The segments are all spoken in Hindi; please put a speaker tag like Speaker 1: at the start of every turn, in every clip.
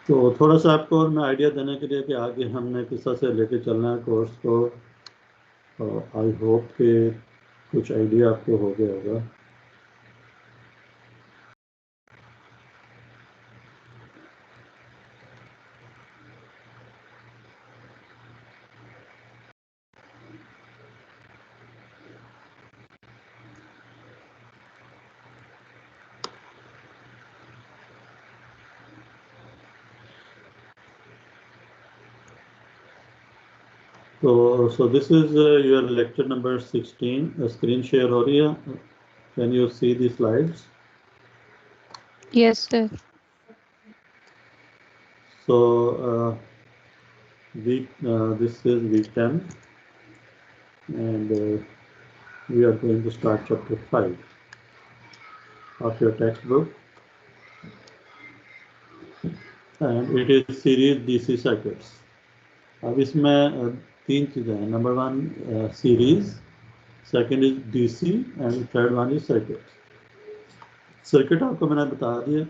Speaker 1: तो थोड़ा सा आपको और मैं आइडिया देने के लिए कि आगे हमने किस तरह से लेके चलना है कोर्स को, आई होप कि कुछ आइडिया आपको हो गया होगा। So this is your lecture number 16. Screen share हो रही है? Can you see the slides?
Speaker 2: Yes, sir.
Speaker 1: So this is week 10, and we are going to start chapter 5 of your textbook, and it is series DC circuits. अब इसमें तीन चीज़ें हैं। Number one series, second is DC and third one is circuit. Circuit आपको मैंने बता दिया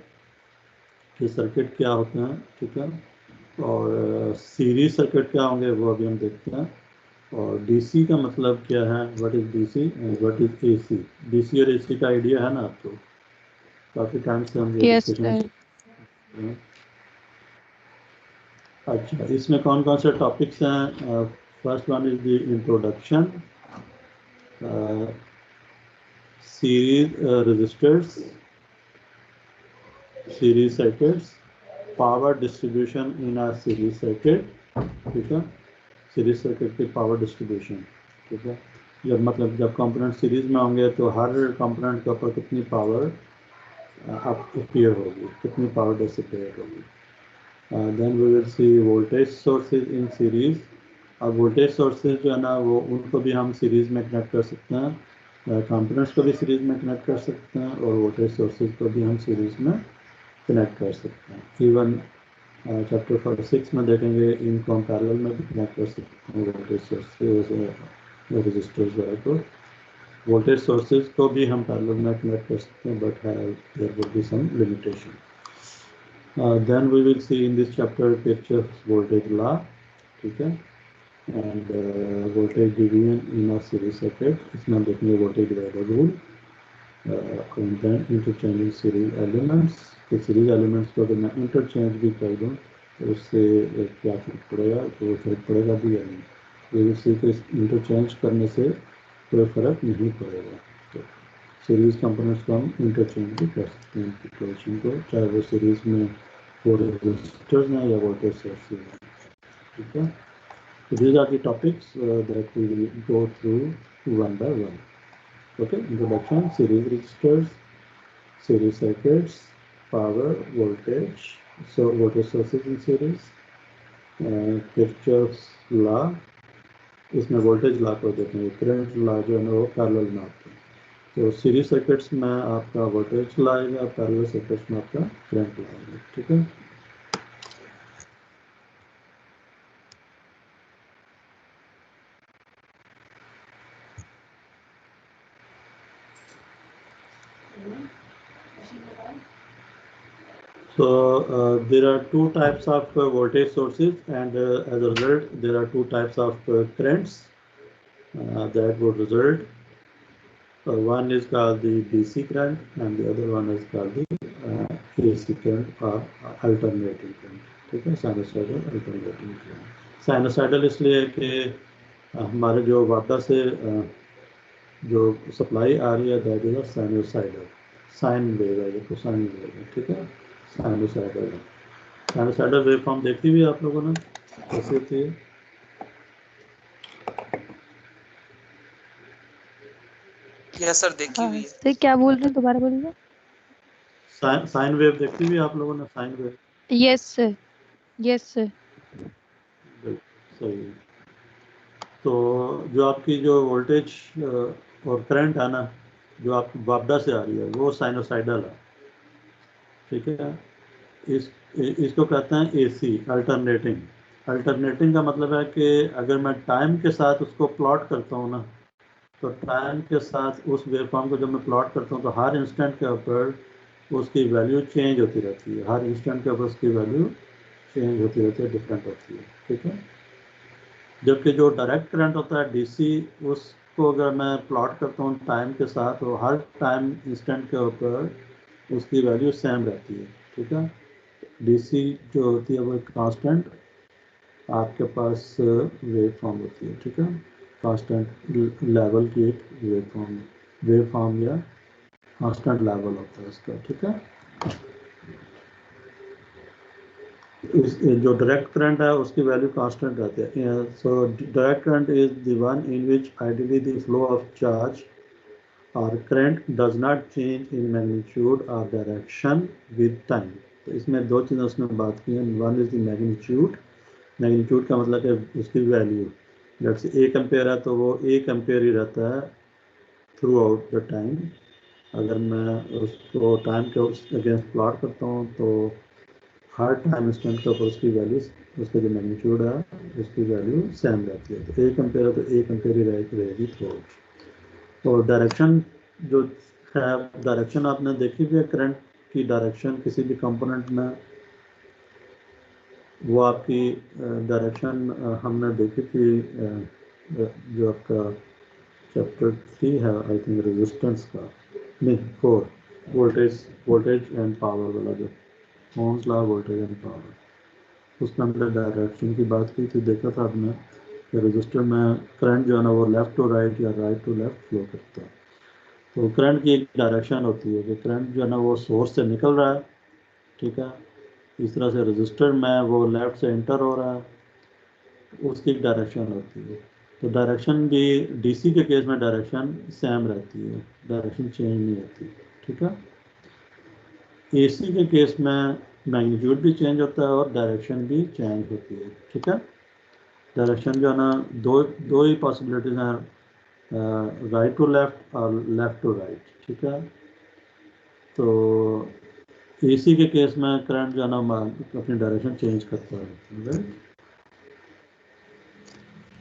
Speaker 1: कि सर्किट क्या होते हैं, ठीक है। और सीरीज सर्किट क्या होंगे वो अभी हम देखते हैं। और डीसी का मतलब क्या है, what is DC and what is AC. DC और एसी का आइडिया है ना आपको? काफ़ी टाइम से हम ये डिस्कशन। अच्छा, इसमें कौन कौन से टॉपिक्स हैं? First one is the introduction, series resistors, series circuits, power distribution in a series circuit, ठीक है। सीरीज सर्किट की पावर डिस्ट्रीब्यूशन, ठीक है। जब कंपोनेंट सीरीज में होंगे तो हर कंपोनेंट के ऊपर कितनी पावर अपीयर होगी, कितनी पावर डिसिपेट होगी। Then we will see voltage sources in series. अब वोल्टेज सोर्सेज जो है ना वो उनको भी हम सीरीज में कनेक्ट कर सकते हैं, कंपोनेंट्स को भी सीरीज में कनेक्ट कर सकते हैं, और वोल्टेज सोर्सेज को भी हम सीरीज में कनेक्ट कर सकते हैं। इवन चैप्टर 46 में देखेंगे इनको हम पैरेलल में भी कनेक्ट कर सकते हैं, वोल्टेज सोर्सेज रजिस्टर्स वगैरह को। वोल्टेज सोर्सेज को भी हम पैरेलल में कनेक्ट कर सकते हैं, but there will be some limitation. Then we will see in this chapter Kirchhoff's voltage law, ठीक है, and voltage division in a series circuit. इसमें हम देखेंगे voltage divider rule, and then interchanging series elements. तो series elements को अगर मैं interchange भी कर दूँ तो उससे क्या फर्क पड़ेगा, तो वो फर्क पड़ेगा भी या नहीं। ये उसी को interchange करने से कोई फर्क नहीं पड़ेगा। तो सीरीज कंपोनेंट्स को हम इंटरचेंज भी कर सकते हैं इंटीग्रेशन को, चाहे वो सीरीज में वो रजिस्टर्स हैं या वोल्टेज सोर्सेज हैं, ठीक है। So these are the topics that we will go through one by one. Okay, introduction, series resistors, series circuits, power, voltage, so voltage sources in series, Kirchhoff's law, इसमें वोल्टेज लॉ को देखेंगे, करंट लॉ जो है ना वो पैरेलल में आते हैं। तो सीरीज सर्किट्स में आपका वोल्टेज लॉ आएगा, पैरेलल सर्किट्स में आपका करंट लॉ आएगा, ठीक है। So there are two types of voltage sources, and as a result there are two types of currents that would result. One is called the DC current and the other one is called the AC current or alternating current, ठीक है, साइनोसाइडल अल्टरनेटिंग करंट। साइनोसाइडल इसलिए कि हमारे जो वाटर से जो सप्लाई आ रही है that is sinusoidal, sine wave है, ये तो साइन वेव है, ठीक है, साइनोसाइडल है। साइनोसाइडल वेव फॉर्म देखी हुई आप लोगों ने, कैसी होती है?
Speaker 3: यस सर, देखी हुई है।
Speaker 2: सर क्या बोल रहे हैं, दोबारा बोलिए।
Speaker 1: साइन वेव देखी हुई आप लोगों ने, sine wave?
Speaker 2: Yes sir, yes sir.
Speaker 1: सही। तो जो आपकी जो वोल्टेज और करंट है ना, जो आप वापडा से आ रही है वो साइनोसाइडल है, ठीक है। इसको कहते हैं एसी, अल्टरनेटिंग। अल्टरनेटिंग का मतलब है कि अगर मैं टाइम के साथ उसको प्लॉट करता हूँ ना, तो टाइम के साथ उस वेवफॉर्म को जब मैं प्लॉट करता हूँ तो हर इंस्टेंट के ऊपर उसकी वैल्यू चेंज होती रहती है, हर इंस्टेंट के ऊपर उसकी वैल्यू चेंज होती रहती है, डिफरेंट होती है, ठीक है। जबकि जो डायरेक्ट करंट होता है डीसी, उसको अगर मैं प्लॉट करता हूँ टाइम के साथ, तो हर टाइम इंस्टेंट के ऊपर उसकी वैल्यू सेम रहती है, ठीक है। डीसी जो होती है वो एक कांस्टेंट आपके पास वेव फॉर्म होती है, ठीक है। कांस्टेंट लेवल की एक वेव फॉर्म या कांस्टेंट लेवल होता है इसका, ठीक है। जो डायरेक्ट करंट है उसकी वैल्यू कांस्टेंट रहती है। So direct current is the one in which ideally the flow of charge और current does not change in magnitude और डायरेक्शन विद टाइम। तो इसमें दो चीज़ें उसने बात की हैं। One is the magnitude. Magnitude का मतलब है उसकी वैल्यू, जैसे 1 एम्पेयर है तो वो 1 एम्पेयर ही रहता है थ्रू आउट द टाइम। अगर मैं उसको टाइम के अगेंस्ट प्लॉट करता हूँ तो हर टाइम इंस्टेंट के ऊपर उसकी वैल्यू, उसका जो मैग्नीट्यूड है उसकी वैल्यू सेम रहती है। तो 1 एम्पेयर है तो 1 एम्पेयर ही रहेगी थ्रू आउट। तो डायरेक्शन जो है, डायरेक्शन आपने देखी भी है, करंट की डायरेक्शन किसी भी कंपोनेंट में, वो आपकी डायरेक्शन हमने देखी थी जो आपका चैप्टर 3 है आई थिंक, रेजिस्टेंस का, नहीं 4, वोल्टेज एंड पावर वाला, जो Ohm's law voltage and power, उसमें हमने डायरेक्शन की बात की थी। देखा था आपने कि रजिस्टर में करंट जो है ना वो लेफ़्ट टू राइट या राइट टू लेफ़्ट फ्लो करता है। तो करंट की एक डायरेक्शन होती है कि करंट जो है ना वो सोर्स से निकल रहा है, ठीक है। इस तरह से रजिस्टर में वो लेफ़्ट से एंटर हो रहा है, उसकी एक डायरेक्शन होती है। तो डायरेक्शन भी डीसी के केस में डायरेक्शन सेम रहती है, डायरेक्शन चेंज नहीं होती, ठीक है। एसी के केस में मैग्नीट्यूड भी चेंज होता है और डायरेक्शन भी चेंज होती है, ठीक है। डायरेक्शन जो है ना, दो ही पॉसिबिलिटीज हैं, राइट टू लेफ्ट और लेफ्ट टू राइट, ठीक है। तो एसी के केस में करंट जो है ना अपनी डायरेक्शन चेंज करता है, right.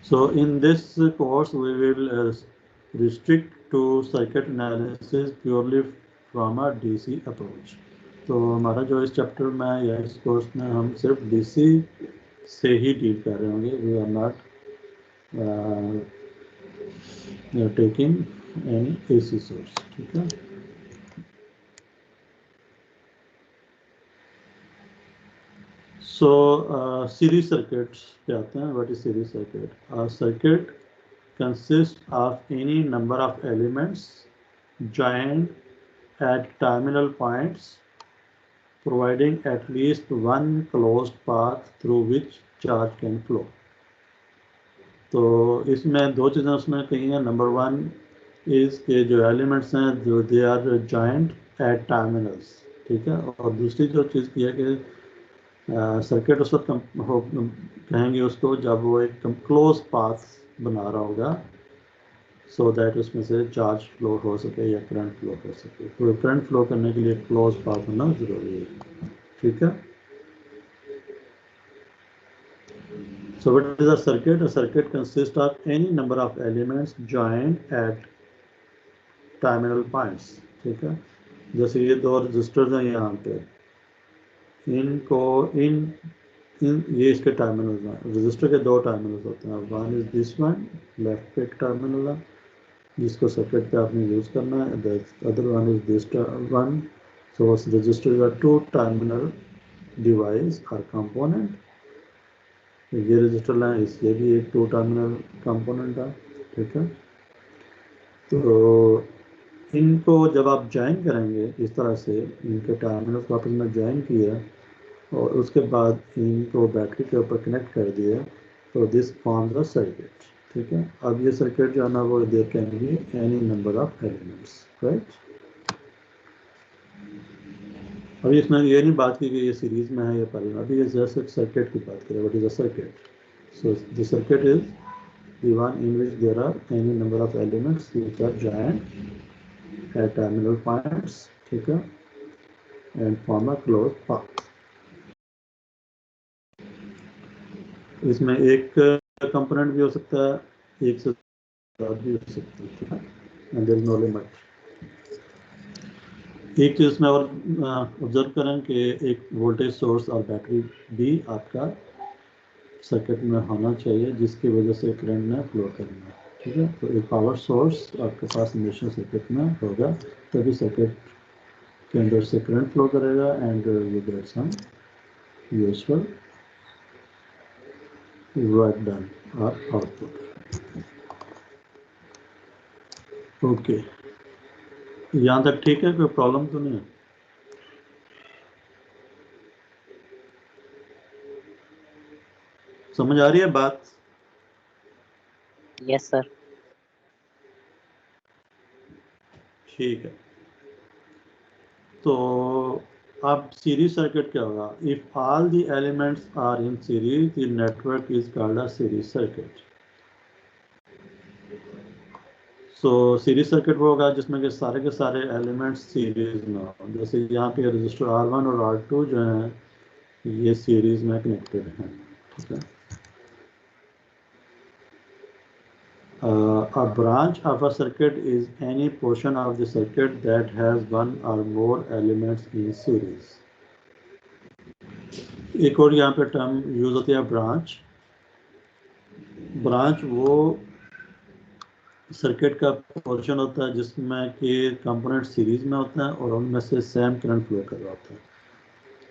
Speaker 1: So in this course we will restrict to circuit analysis purely from a DC approach. तो हमारा जो इस चैप्टर में या इस कोर्स में हम सिर्फ DC से ही डील कर रहे होंगे। We are not taking any AC source, ठीक है। So series circuits क्या आते हैं? What is series circuit? A circuit consists of any number of elements joined at terminal points, providing at least one closed path through which charge can flow. तो इसमें दो चीज़ें उसने कही हैं। नंबर वन इज के जो एलिमेंट्स हैं जो they are joint at terminals, ठीक है। और दूसरी जो चीज़ की है कि सर्किट उस वक्त कहेंगे उसको जब वो एक क्लोज पाथ बना रहा होगा, सो दैट उसमें से चार्ज फ्लो हो सके या करंट फ्लो हो सके। तो करंट फ्लो करने के लिए क्लोज पाथ होना जरूरी है, ठीक है। So what is a circuit? A circuit consists of any number of elements joined at terminal points, ठीक है। जैसे ये दो रजिस्टर्स हैं यहाँ पे, इनको ये इसके टर्मिनल्स हैं। रजिस्टर के दो टर्मिनल्स होते हैं। One is this one, left पे टर्मिनल है जिसको सर्किट पे आपने यूज करना है। The other one is this one. So resistor are two terminal device और कंपोनेंट। ये रजिस्टर लाइन, इसलिए भी एक टू टर्मिनल कंपोनेंट है, ठीक है। तो इनको जब आप ज्वाइन करेंगे इस तरह से, इनके टर्मिनल को आपस में ज्वाइन किया और उसके बाद इनको बैटरी के ऊपर कनेक्ट कर दिया, तो दिस फॉर्म्स अ सर्किट, ठीक है। अब ये सर्किट जो है ना वो there can be any number of elements, right. अभी इसमें ये नहीं बात की कि ये सीरीज में है या पैरेलल, अभी ये जस्ट सर्किट की बात करें। What is a circuit? So the circuit is the one in which there are any number of elements which are joined at terminal points, ठीक है, and form a closed path. इसमें एक कंपोनेंट भी हो सकता है, एक से ज़्यादा भी हो सकता है, ठीक है, and there is no limit. एक चीज़ में और ऑब्जर्व करें कि एक वोल्टेज सोर्स और बैटरी भी आपका सर्किट में होना चाहिए, जिसकी वजह से करंट में फ्लो करना है। ठीक है, तो एक पावर सोर्स आपके पास इंडक्शन सर्किट में होगा, तभी सर्किट के अंदर से करंट फ्लो करेगा and you get some useful work done और आउटपुट। ओके, यहाँ तक ठीक है, कोई प्रॉब्लम तो नहीं है? समझ आ रही है बात?
Speaker 4: Yes sir.
Speaker 1: ठीक है, तो अब सीरीज सर्किट क्या होगा? If all the elements are in series the network is called a series circuit. So series circuit वो होगा जिसमें कि सारे के सारे एलिमेंट्स सीरीज में हो। जैसे यहाँ पे रजिस्टर R1 और R2 जो हैं ये सीरीज में कनेक्टेड हैं। ठीक है, a branch of a circuit is any portion of the circuit that has one or more elements in series. एक और यहाँ पे टर्म यूज होती है ब्रांच। ब्रांच वो सर्किट का पोर्शन होता है जिसमें कि कंपोनेंट सीरीज में होता है और उनमें से सेम करंट फ्लो कर रहा होता है।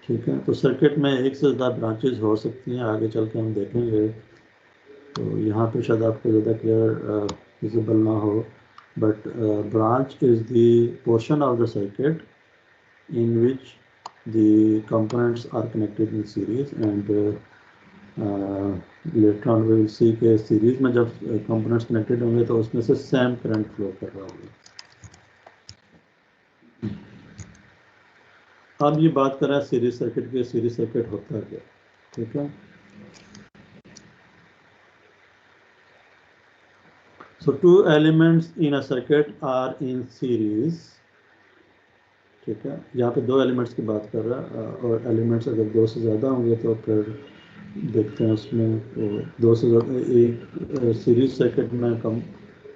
Speaker 1: ठीक है, तो सर्किट में एक से ज़्यादा ब्रांचेज हो सकती हैं, आगे चल के हम देखेंगे। तो यहाँ पे शायद आपको ज़्यादा क्लियर विजिबल ना हो, but branch is the portion of the circuit in which the components are connected in series and later on we will see के सीरीज में जब कंपोनेंट्स कनेक्टेड होंगे तो उसमें से सेम करंट फ्लो कर रहा होगा। अब ये बात कर रहा है सीरीज सर्किट की। सीरीज सर्किट होता है क्या? ठीक है, so two elements in a circuit are in series। ठीक है, यहाँ पे दो एलिमेंट्स की बात कर रहा है और एलिमेंट्स अगर दो से ज़्यादा होंगे तो फिर देखते हैं उसमें तो दो से ज़्यादा एक सीरीज सर्किट में कम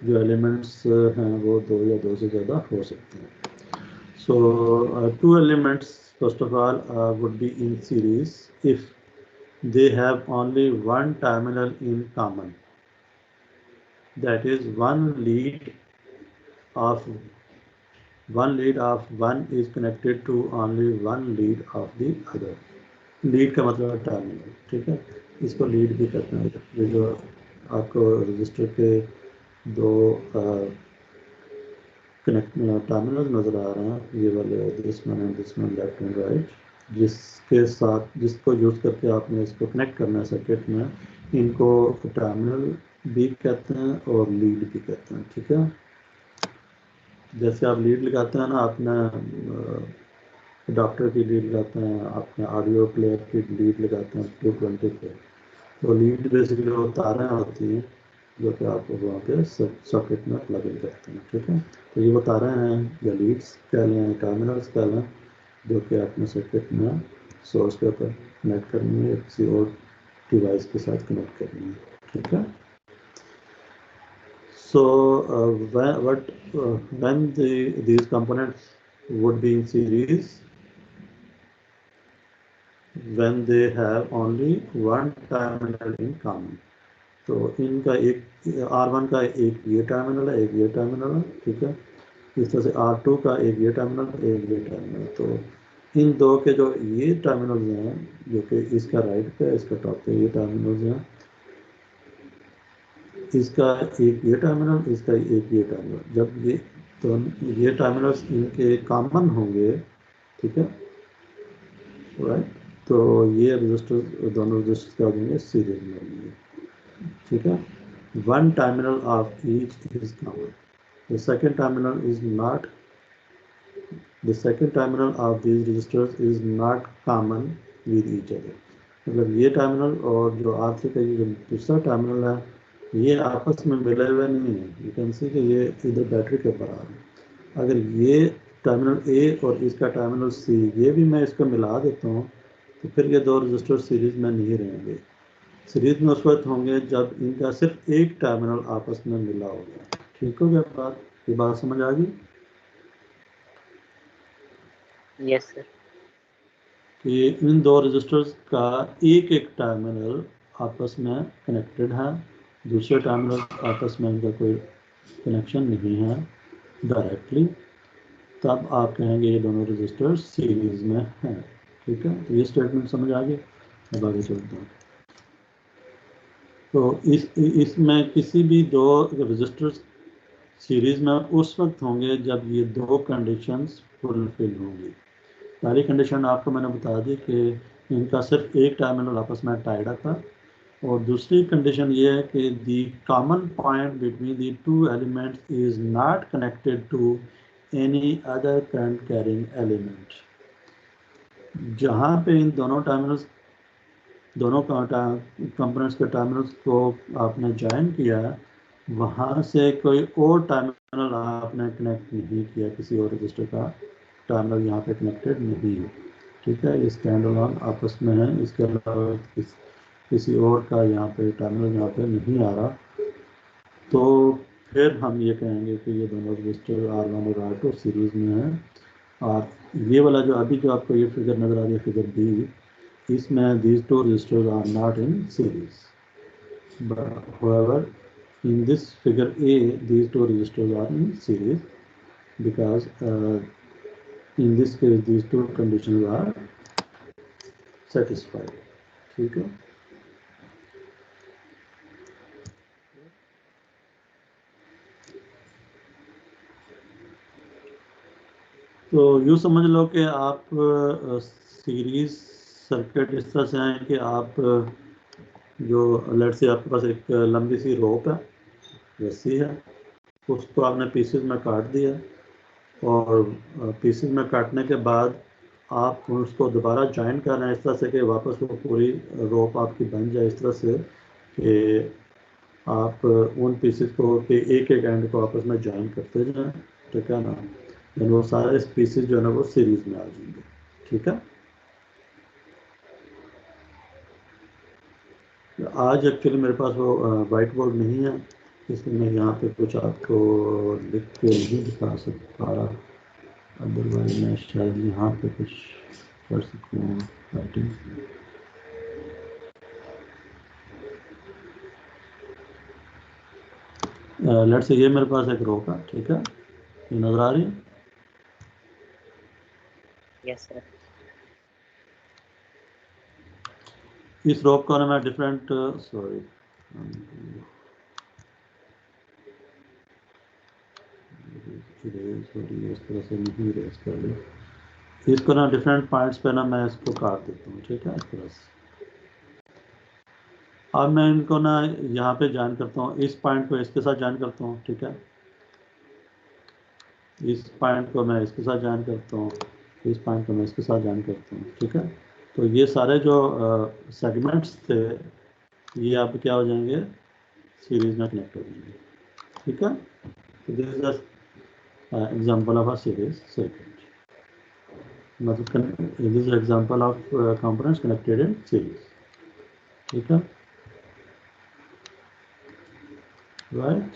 Speaker 1: जो एलिमेंट्स हैं वो दो या दो से ज़्यादा हो सकते हैं। So two elements first of all would be in series if they have only one terminal in common, that is one lead of one is connected to only one lead of the other। Lead का मतलब है टर्मिनल। ठीक है, इसको लीड भी कहते हैं। ये जो आपको रजिस्टर के दो कनेक्ट टर्मिनल नज़र आ रहे हैं, ये वाले this one and this one, left and right, जिसके साथ जिसको यूज़ करके आपने इसको कनेक्ट करना है सर्किट में, इनको टर्मिनल भी कहते हैं और लीड भी कहते हैं। ठीक है, जैसे आप लीड लगाते हैं ना, अपना डॉक्टर की लीड लगाते हैं, अपने ऑडियो प्लेयर की लीड लगाते हैं 220 पे, तो लीड बेसिकली वो तारें होती हैं जो कि आप वहाँ पे सॉकेट में प्लग इन करते हैं। ठीक है, तो ये वो तारें हैं या लीड्स कह लें, टर्मिनल्स कह लें, जो कि अपने सर्किट में सोर्स के ऊपर कनेक्ट करनी है, किसी और डिवाइस के साथ कनेक्ट करनी है। ठीक है, so when these components would be in series when they have only one terminal in common। तो इनका एक R1 का एक ये टर्मिनल है, एक ये टर्मिनल है। ठीक है, इस तरह से R2 का एक ये टर्मिनल, एक ये टर्मिनल। तो इन दो के जो ये टर्मिनल्स हैं, जो कि इसका राइट पे इसका टॉप पे ये टर्मिनल्स हैं, इसका एक ये टर्मिनल, इसका एक ये टर्मिनल, जब ये तो ये टर्मिनल्स इनके कॉमन होंगे। ठीक है, राइट, तो ये रजिस्टर दोनों रजिस्टर क्या होंगे? सीरीज में होंगे। ठीक है, one terminal of each is common, the second terminal is not, the second terminal of these resistors is not common with each other. मतलब ये टर्मिनल और जो R3 का ये जो दूसरा टर्मिनल है, ये आपस में मिले हुए नहीं है। यू कैन सी कि ये इधर बैटरी के ऊपर आ रहा है। अगर ये टर्मिनल A और इसका टर्मिनल C ये भी मैं इसको मिला देता हूँ, तो फिर ये दो रजिस्टर सीरीज में नहीं रहेंगे। सीरीज में उस वक्त होंगे जब इनका सिर्फ एक टर्मिनल आपस में मिला होगा। ठीक हो गया बात? ये बात समझ आ गई?
Speaker 4: Yes sir.
Speaker 1: कि इन दो रजिस्टर्स का एक एक टर्मिनल आपस में कनेक्टेड है, दूसरे टर्मिनल आपस में इनका कोई कनेक्शन नहीं है डायरेक्टली, तब आप कहेंगे ये दोनों रजिस्टर सीरीज में हैं। ठीक है, तो ये स्टेटमेंट समझ आ गई। अब आगे चलते हैं। तो इसमें किसी भी दो रजिस्टर्स सीरीज में उस वक्त होंगे जब ये दो कंडीशंस फुलफिल होंगी। पहली कंडीशन आपको मैंने बता दी कि इनका सिर्फ एक टर्मिनल आपस में टाइड अप है, और दूसरी कंडीशन ये है कि the common point between the two elements is not connected to any other current carrying element. जहाँ पे इन दोनों टर्मिनल्स, दोनों कंपोनेंट्स के टर्मिनल्स को आपने ज्वाइन किया, वहाँ से कोई और टर्मिनल आपने कनेक्ट नहीं किया, किसी और रजिस्टर का टर्मिनल यहाँ पे कनेक्टेड नहीं है। ठीक है, ये स्टैंड अलोन आपस में है, इसके अलावा किसी और का यहाँ पे टर्मिनल यहाँ पे नहीं आ रहा। तो फिर हम ये कहेंगे कि ये दोनों रजिस्टर R1 और R2 सीरीज में है। और ये वाला जो अभी जो आपको ये फिगर नज़र आ रही है, फिगर बी, इसमें these two registers are not in series. But however, in this figure A, these two registers are in series because in this case these two conditions are satisfied. ठीक है, तो यूँ समझ लो कि आप सीरीज सर्किट इस तरह से हैं कि आप जो लेट से आपके पास एक लंबी सी रोप है, रस्सी है, उसको आपने पीसेस में काट दिया, और पीसेस में काटने के बाद आप उसको दोबारा ज्वाइन कर रहे हैं इस तरह से कि वापस वो पूरी रोप आपकी बन जाए, इस तरह से कि आप उन पीसेस को के एक एक एंड को आपस में ज्वाइन करते जाएं। ठीक है ना, देन वो सारे पीसेस जो है ना वो सीरीज में आ जाएंगे। ठीक है, आज एक्चुअली मेरे पास वो वाइट बोर्ड नहीं है, इसलिए मैं यहाँ पे कुछ आपको लिख के नहीं दिखा सकता रहा, अदरवाइज मैं शायद यहाँ पे कुछ कर सकता हूँ राइटिंग। लेट्स से ये मेरे पास एक रो का, ठीक है, ये नजर आ रही है।
Speaker 4: Yes sir.
Speaker 1: इस रो को ना मैं डिफरेंट सॉरी इस तरह से नहीं इरेज कर ली, इसको ना डिफरेंट पॉइंट्स पे ना मैं इसको काट देता हूँ। ठीक है, इस तरह से। अब मैं इनको ना यहाँ पे ज्वाइन करता हूँ, इस पॉइंट को इसके साथ ज्वाइन करता हूँ। ठीक है, इस पॉइंट को मैं इसके साथ ज्वाइन करता हूँ, इस पॉइंट को मैं इसके साथ ज्वाइन करता हूँ। ठीक है, तो ये सारे जो सेगमेंट्स थे ये अब क्या हो जाएंगे, सीरीज में कनेक्ट हो जाएंगे। ठीक है, तो this is example of a series circuit, मतलब this is example of components connected in series. ठीक है, राइट।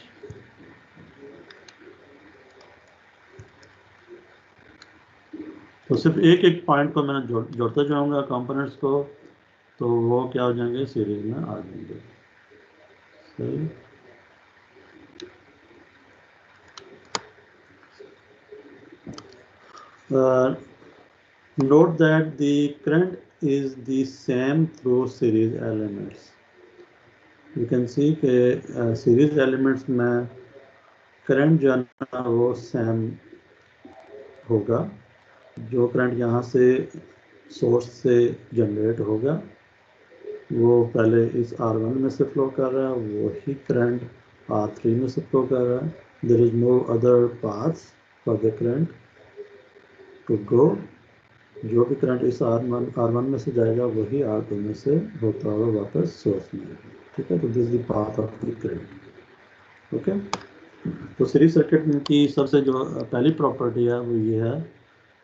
Speaker 1: तो सिर्फ एक एक पॉइंट को मैंने जोड़ते जाऊंगा कंपोनेंट्स को, तो वो क्या हो जाएंगे, सीरीज में आ जाएंगे। सही। Note that the current is the same through series elements. You can see कि series elements में करंट जो है ना वो सेम होगा। जो करंट यहाँ से सोर्स से जनरेट होगा वो पहले इस R1 में से फ्लो कर रहा है, वही करंट R3 में से फ्लो कर रहा है। There is no other path for the current to go. जो भी करंट इस R1 में से जाएगा वही R2 में से होता हुआ वापस सोर्स में आएगा। ठीक है, तो this is the path of the current. Okay, तो सीरीज सर्किट की सबसे जो पहली प्रॉपर्टी है वो ये है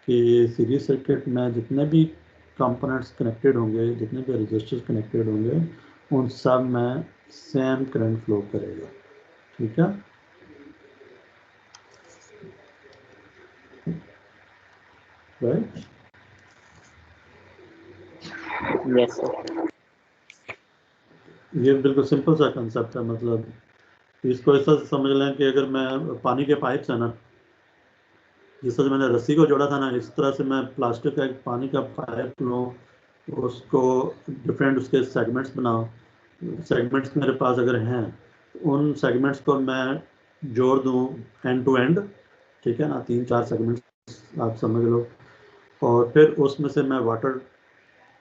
Speaker 1: कि सीरीज सर्किट में जितने भी कंपोनेंट्स कनेक्टेड होंगे, जितने भी रजिस्टर्स कनेक्टेड होंगे, उन सब में सेम करंट फ्लो करेगा। ठीक है, राइट?
Speaker 4: Yes sir.
Speaker 1: ये बिल्कुल सिंपल सा कंसेप्ट है, मतलब इसको ऐसा समझ लें कि अगर मैं पानी के पाइप्स है ना, जिस तरह मैंने रस्सी को जोड़ा था ना, इस तरह से मैं प्लास्टिक का एक पानी का पाइप लूँ, उसको डिफरेंट उसके सेगमेंट्स बनाऊँ, सेगमेंट्स मेरे पास अगर हैं, उन सेगमेंट्स को मैं जोड़ दूँ एंड टू एंड, ठीक है ना, 3-4 सेगमेंट्स आप समझ लो, और फिर उसमें से मैं वाटर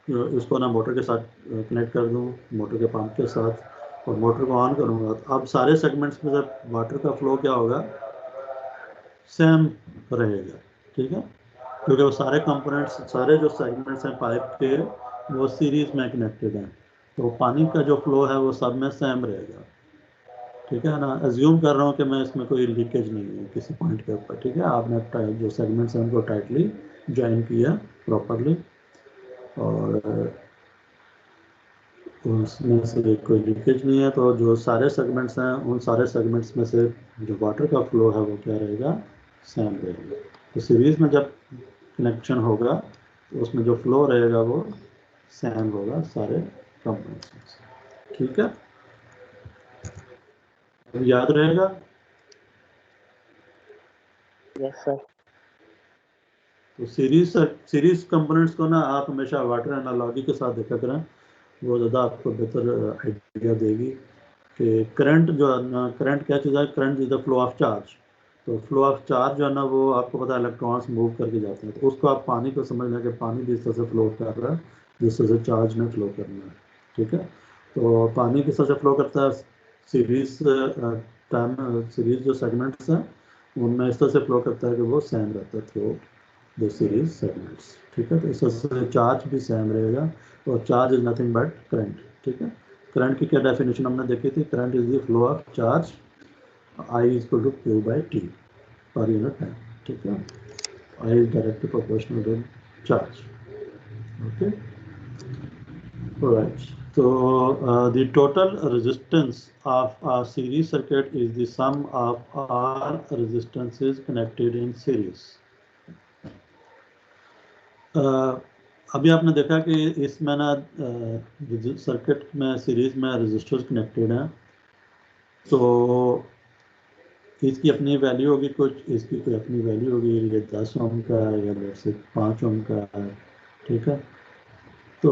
Speaker 1: इसको ना मोटर के साथ कनेक्ट कर दूँ, मोटर के पंप के साथ, और मोटर को ऑन करूँगा, तो अब सारे सेगमेंट्स में जब वाटर का फ्लो क्या होगा, सेम रहेगा, ठीक है, क्योंकि वो सारे कंपोनेंट्स, सारे जो सेगमेंट्स हैं पाइप के, वो सीरीज में कनेक्टेड हैं, तो पानी का जो फ्लो है वो सब में सेम रहेगा, ठीक है ना। एज्यूम कर रहा हूँ कि मैं इसमें कोई लीकेज नहीं है किसी पॉइंट के ऊपर, ठीक है, आपने जो सेगमेंट्स हैं उनको टाइटली ज्वाइन किया प्रॉपरली, और उसमें से कोई लीकेज नहीं है, तो जो सारे सेगमेंट्स हैं उन सारे सेगमेंट्स में से जो वाटर का फ्लो है वो क्या रहेगा, सेम रहेगा। तो सीरीज में जब कनेक्शन होगा तो उसमें जो फ्लो रहेगा वो सेम होगा सारे कंपोनेंट्स में से, ठीक है, अब याद रहेगा।
Speaker 4: Yes sir.
Speaker 1: तो सीरीज कंपोनेंट्स को ना आप हमेशा वाटर एनालॉजी के साथ देखा करें, वो ज़्यादा आपको बेहतर आइडिया देगी कि करंट जो है ना, करंट क्या चीज़ है, current is the flow of charge, तो फ्लो ऑफ चार्ज जो है ना, वो आपको पता है इलेक्ट्रॉन्स मूव करके जाते हैं, तो उसको आप पानी को समझ लें कि पानी जिस तरह से फ्लो कर रहा है, जिस तरह से चार्ज ने फ्लो करना है, ठीक है, तो पानी किस तरह से फ्लो करता है, सीरीज सीरीज जो सेगमेंट्स हैं उनमें इस तरह से फ्लो करता है कि वो सेम रहता है थ्रू द सीरीज सेगमेंट्स, ठीक है, तो इस तरह से चार्ज भी सेम रहेगा, और charge is nothing but current, ठीक है। करंट की क्या डेफिनेशन हमने देखी थी, current is the flow of charge, I is equal to Q by T per unit time, ठीक है, I is directly proportional to charge, okay, alright, so the total resistance of a series circuit is the sum of all resistances connected in series. अभी आपने देखा कि इसमें ना सर्किट में सीरीज में रेजिस्टर्स कनेक्टेड हैं, तो इसकी अपनी वैल्यू होगी कुछ, इसकी कोई अपनी वैल्यू होगी, ये 10 ओम का या जैसे 5 ओम का है, ठीक है, तो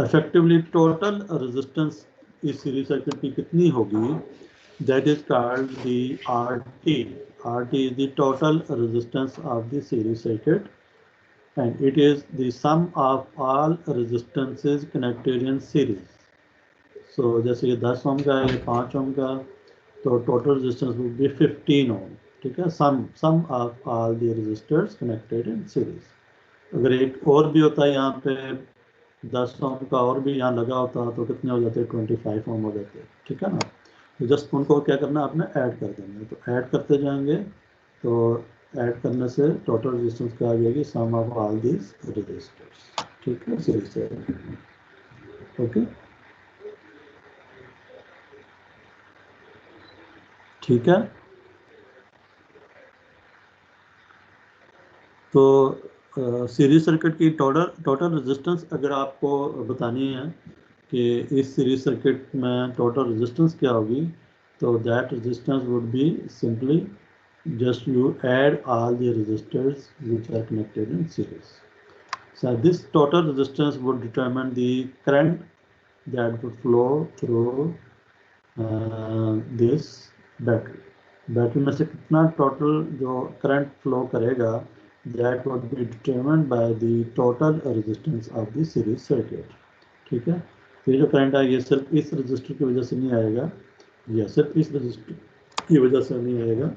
Speaker 1: इफेक्टिवली टोटल रेजिस्टेंस इस सीरीज सर्किट की कितनी होगी, that is called the RT, RT is the total resistance of the series circuit, and it is the sum of all resistances connected in series. So जैसे ये 10 ओम का है, ये 5 ओम का, तो total resistance would be 15 ohm, ठीक है, sum of all the resistors connected in series. अगर एक और भी होता है यहाँ पे 10 ओम का और भी यहाँ लगा होता तो कितने हो जाते, 25 ओम हो जाते, ठीक है ना, तो जस्ट उनको क्या करना है, आपने ऐड कर देंगे, तो ऐड करते जाएंगे, तो ऐड करने से टोटल रेजिस्टेंस क्या आ जाएगी, सम ऑफ ऑल दीज रेजिस्टर्स, ठीक है, सीरीज से, ओके, ठीक है। तो सीरीज सर्किट की टोटल रेजिस्टेंस अगर आपको बतानी है कि इस सीरीज सर्किट में टोटल रेजिस्टेंस क्या होगी, तो that resistance would be simply just you add all the resistors which are connected in series. So this total resistance would determine the current that would flow through this battery. Battery में से कितना टोटल जो करंट फ्लो करेगा, that would be determined by the total resistance of the series circuit, ठीक है। तो ये जो करंट है ये सिर्फ इस रजिस्टर की वजह से नहीं आएगा, या सिर्फ इस रजिस्टर की वजह से नहीं आएगा,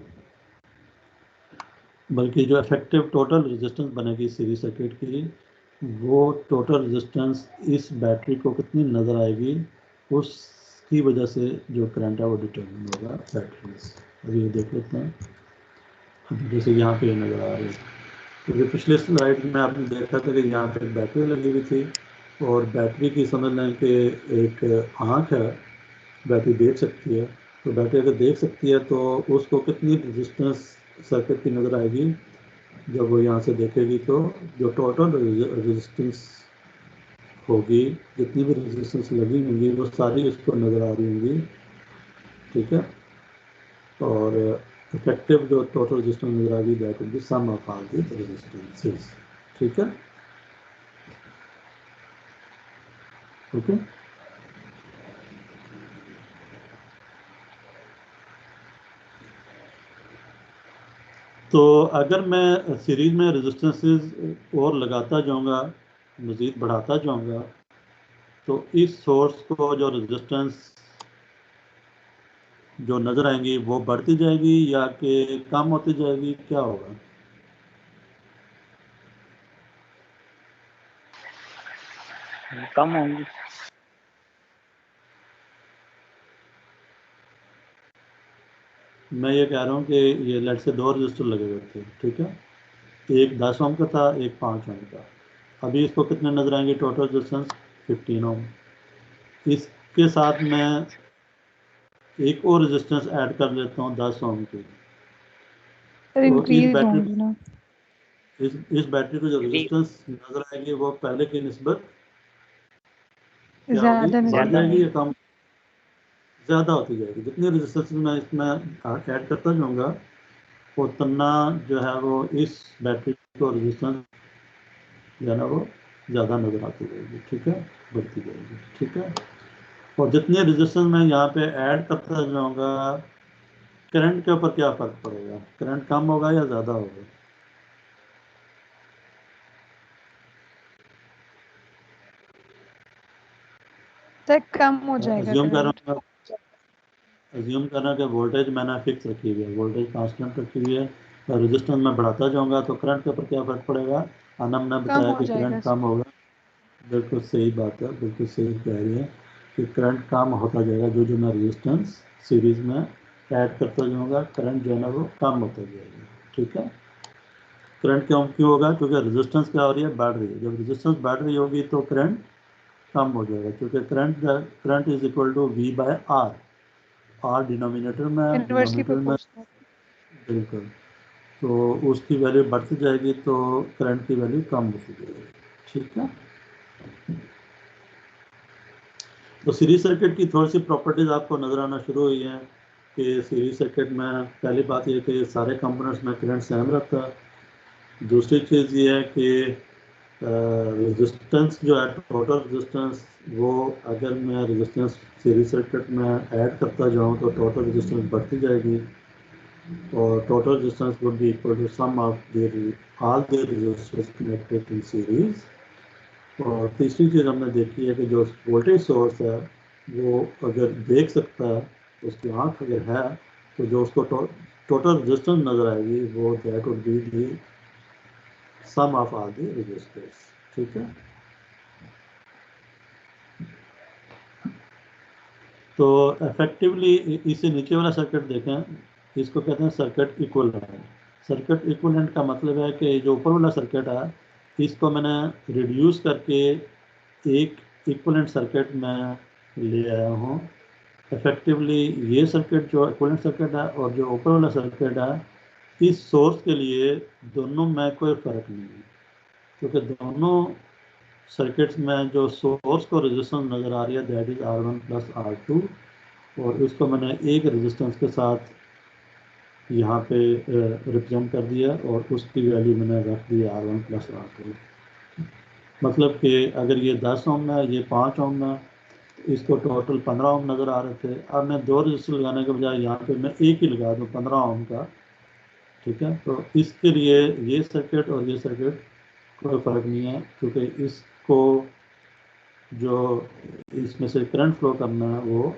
Speaker 1: बल्कि जो इफेक्टिव टोटल रेजिस्टेंस बनेगी सीरीज सर्किट की, वो टोटल रेजिस्टेंस इस बैटरी को कितनी नज़र आएगी, उसकी वजह से जो करंट है वो डिटरमिन होगा बैटरी से। अभी ये देख लेते हैं, अभी जैसे यहाँ पे नज़र आ रही है, क्योंकि पिछले स्लाइड में आपने देखा था कि यहाँ पे बैटरी लगी हुई थी, और बैटरी की समझ लें कि एक आँख है, बैटरी देख सकती है, तो बैटरी अगर देख सकती है तो उसको कितनी रेजिस्टेंस सर्किट की नज़र आएगी, जब वो यहाँ से देखेगी तो जो टोटल रेजिस्टेंस होगी, जितनी भी रेजिस्टेंस लगी होंगी वो सारी उसको नज़र आ रही होंगी, ठीक है। और इफेक्टिव जो टोटल रेजिस्टेंस नज़र आ रही that will be sum of all the resistances, ठीक है, ओके। तो अगर मैं सीरीज में रेजिस्टेंसेस और लगाता जाऊंगा, मज़ीद बढ़ाता जाऊंगा, तो इस सोर्स को जो रेजिस्टेंस जो नज़र आएंगी वो बढ़ती जाएगी या कि कम होती जाएगी, क्या होगा?
Speaker 4: कम होंगी।
Speaker 1: मैं ये कह रहा हूँ कि ये लेट से 2 रजिस्टर लगे हुए थे, ठीक है, एक 10 ओम का था, एक 5 ओम का। अभी इसको कितने नज़र आएंगे टोटल रेजिस्टेंस? 15 ओम। इसके साथ मैं एक और रेजिस्टेंस ऐड कर लेता हूँ 10 ओम की।
Speaker 2: सर
Speaker 1: तो
Speaker 2: इंक्रीज होंगी ना।
Speaker 1: इस बैटरी को जो
Speaker 4: क्योंकि
Speaker 1: रेजिस्टेंस नज़र आएगी वो पहले की निस्बत क्या होगी?
Speaker 2: ज्यादा
Speaker 1: बढ़
Speaker 2: नजर
Speaker 4: ज्यादा
Speaker 1: जाएगी
Speaker 2: आएगी।
Speaker 1: या कम? ज़्यादा होती जाएगी। जितनी रेजिस्टेंस मैं इसमें ऐड करता जाऊँगा उतना जो है वो इस बैटरी को रेजिस्टेंस जो है ना वो ज़्यादा नज़र आती जाएगी, ठीक है, बढ़ती जाएगी, ठीक है। और जितनी रेजिस्टेंस मैं यहाँ पे ऐड करता जाऊँगा, करंट के ऊपर क्या फ़र्क पड़ेगा? करंट कम होगा या ज़्यादा होगा?
Speaker 2: सर कम हो जाएगा
Speaker 1: अज्यूम कर
Speaker 2: करंट।
Speaker 1: रहा हूँ अज्यूम करना कि वोल्टेज मैंने फिक्स रखी हुई है, वोल्टेज कांस्टेंट रखी हुई है, और रेजिस्टेंस में बढ़ाता जाऊंगा तो करंट के ऊपर क्या फ़र्क पड़ेगा? अनम ने
Speaker 2: कम
Speaker 1: बताया
Speaker 2: हो
Speaker 1: कि
Speaker 2: जाएगा
Speaker 1: करंट कम
Speaker 2: सर।
Speaker 1: होगा। बिल्कुल सही बात है, बिल्कुल सही कह रही है कि करंट कम होता जाएगा। जो जो मैं रेजिस्टेंस सीरीज में ऐड करता जाऊंगा, करंट जो है ना वो कम होता जाएगा, ठीक है। करंट क्यों होगा? क्योंकि रेजिस्टेंस क्या हो रही है? बढ़ रही है। जब रेजिस्टेंस बढ़ रही होगी तो करंट कम हो जाएगा, क्योंकि current is equal to V by R. R denominator में,
Speaker 2: इनवर्सली
Speaker 1: डिनोमिनेटर में,
Speaker 2: प्रोपोर्शनल।
Speaker 1: बिल्कुल। तो उसकी वैल्यू बढ़ती जाएगी तो करंट की वैल्यू कम होती जाएगी, ठीक है। तो सीरीज सर्किट की थोड़ी सी प्रॉपर्टीज आपको नजर आना शुरू हुई हैं कि सीरीज सर्किट में पहली बात यह कि सारे कंपोनेंट्स में करंट सेम रहता है। दूसरी चीज़ ये है कि रेजिस्टेंस जो है, टोटल रेजिस्टेंस, वो अगर मैं रेजिस्टेंस सीरीज सर्किट में ऐड करता जाऊँ तो टोटल रेजिस्टेंस बढ़ती जाएगी, और total resistance would be equal to sum of the all the resistance connected in series. और तीसरी चीज़ हमने देखी है कि जो वोल्टेज सोर्स है वो अगर देख सकता है, उसकी आँख अगर है, तो जो उसको टोटल रेजिस्टेंस नज़र आएगी वो that would be the sum of all the resistors, ठीक है। तो इफेक्टिवली इसे नीचे वाला सर्किट देखें, इसको कहते हैं सर्किट इक्विवेलेंट। सर्किट इक्विवेलेंट का मतलब है कि जो ऊपर वाला सर्किट है इसको मैंने रिड्यूस करके एक इक्विवेलेंट सर्किट में ले आया हूँ। इफेक्टिवली ये सर्किट जो इक्विवेलेंट सर्किट है और जो ऊपर वाला सर्किट है, इस सोर्स के लिए दोनों में कोई फ़र्क नहीं है, क्योंकि दोनों सर्किट्स में जो सोर्स को रेजिस्टेंस नज़र आ रही है that is R1 plus R2, और इसको मैंने एक रेजिस्टेंस के साथ यहाँ पे रिप्रेजेंट कर दिया और उसकी वैल्यू मैंने रख दी R1 प्लस R2। मतलब कि अगर ये 10 ओम है, ये 5 ओम है, इसको टोटल 15 ओम नज़र आ रहे थे। अब मैं 2 रजिस्टर लगाने के बजाय यहाँ पे मैं एक ही लगा दूँ 15 ओम का, ठीक है। तो इसके लिए ये सर्किट और ये सर्किट कोई फ़र्क नहीं है, क्योंकि इसको जो इसमें से करंट फ्लो करना है वो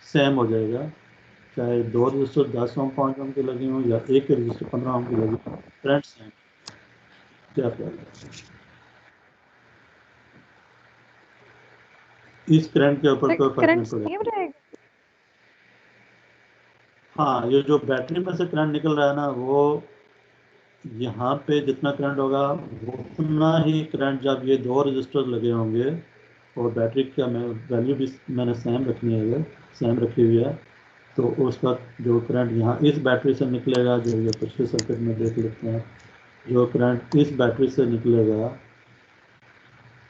Speaker 1: सेम हो जाएगा, चाहे 2 रजिस्टर 10 ओम 5 ओम के लगे हों या एक रजिस्टर 15 ओम के लगे हों, करंट सेम। क्या ख्याल है? इस करंट के ऊपर
Speaker 2: सर
Speaker 1: कोई फर्क नहीं
Speaker 2: करंट
Speaker 1: पड़ेगा।
Speaker 2: सेम रहेगा।
Speaker 1: हाँ, ये जो बैटरी में से करंट निकल रहा है ना, वो यहाँ पे जितना करंट होगा वो उतना ही करंट जब ये 2 रजिस्टर लगे होंगे, और बैटरी का मैं वैल्यू भी मैंने सेम रखनी है, सेम रखी हुई है, तो उसका जो करंट यहाँ इस बैटरी से निकलेगा, जो ये पिछले सर्किट में देख लेते हैं, जो करंट इस बैटरी से निकलेगा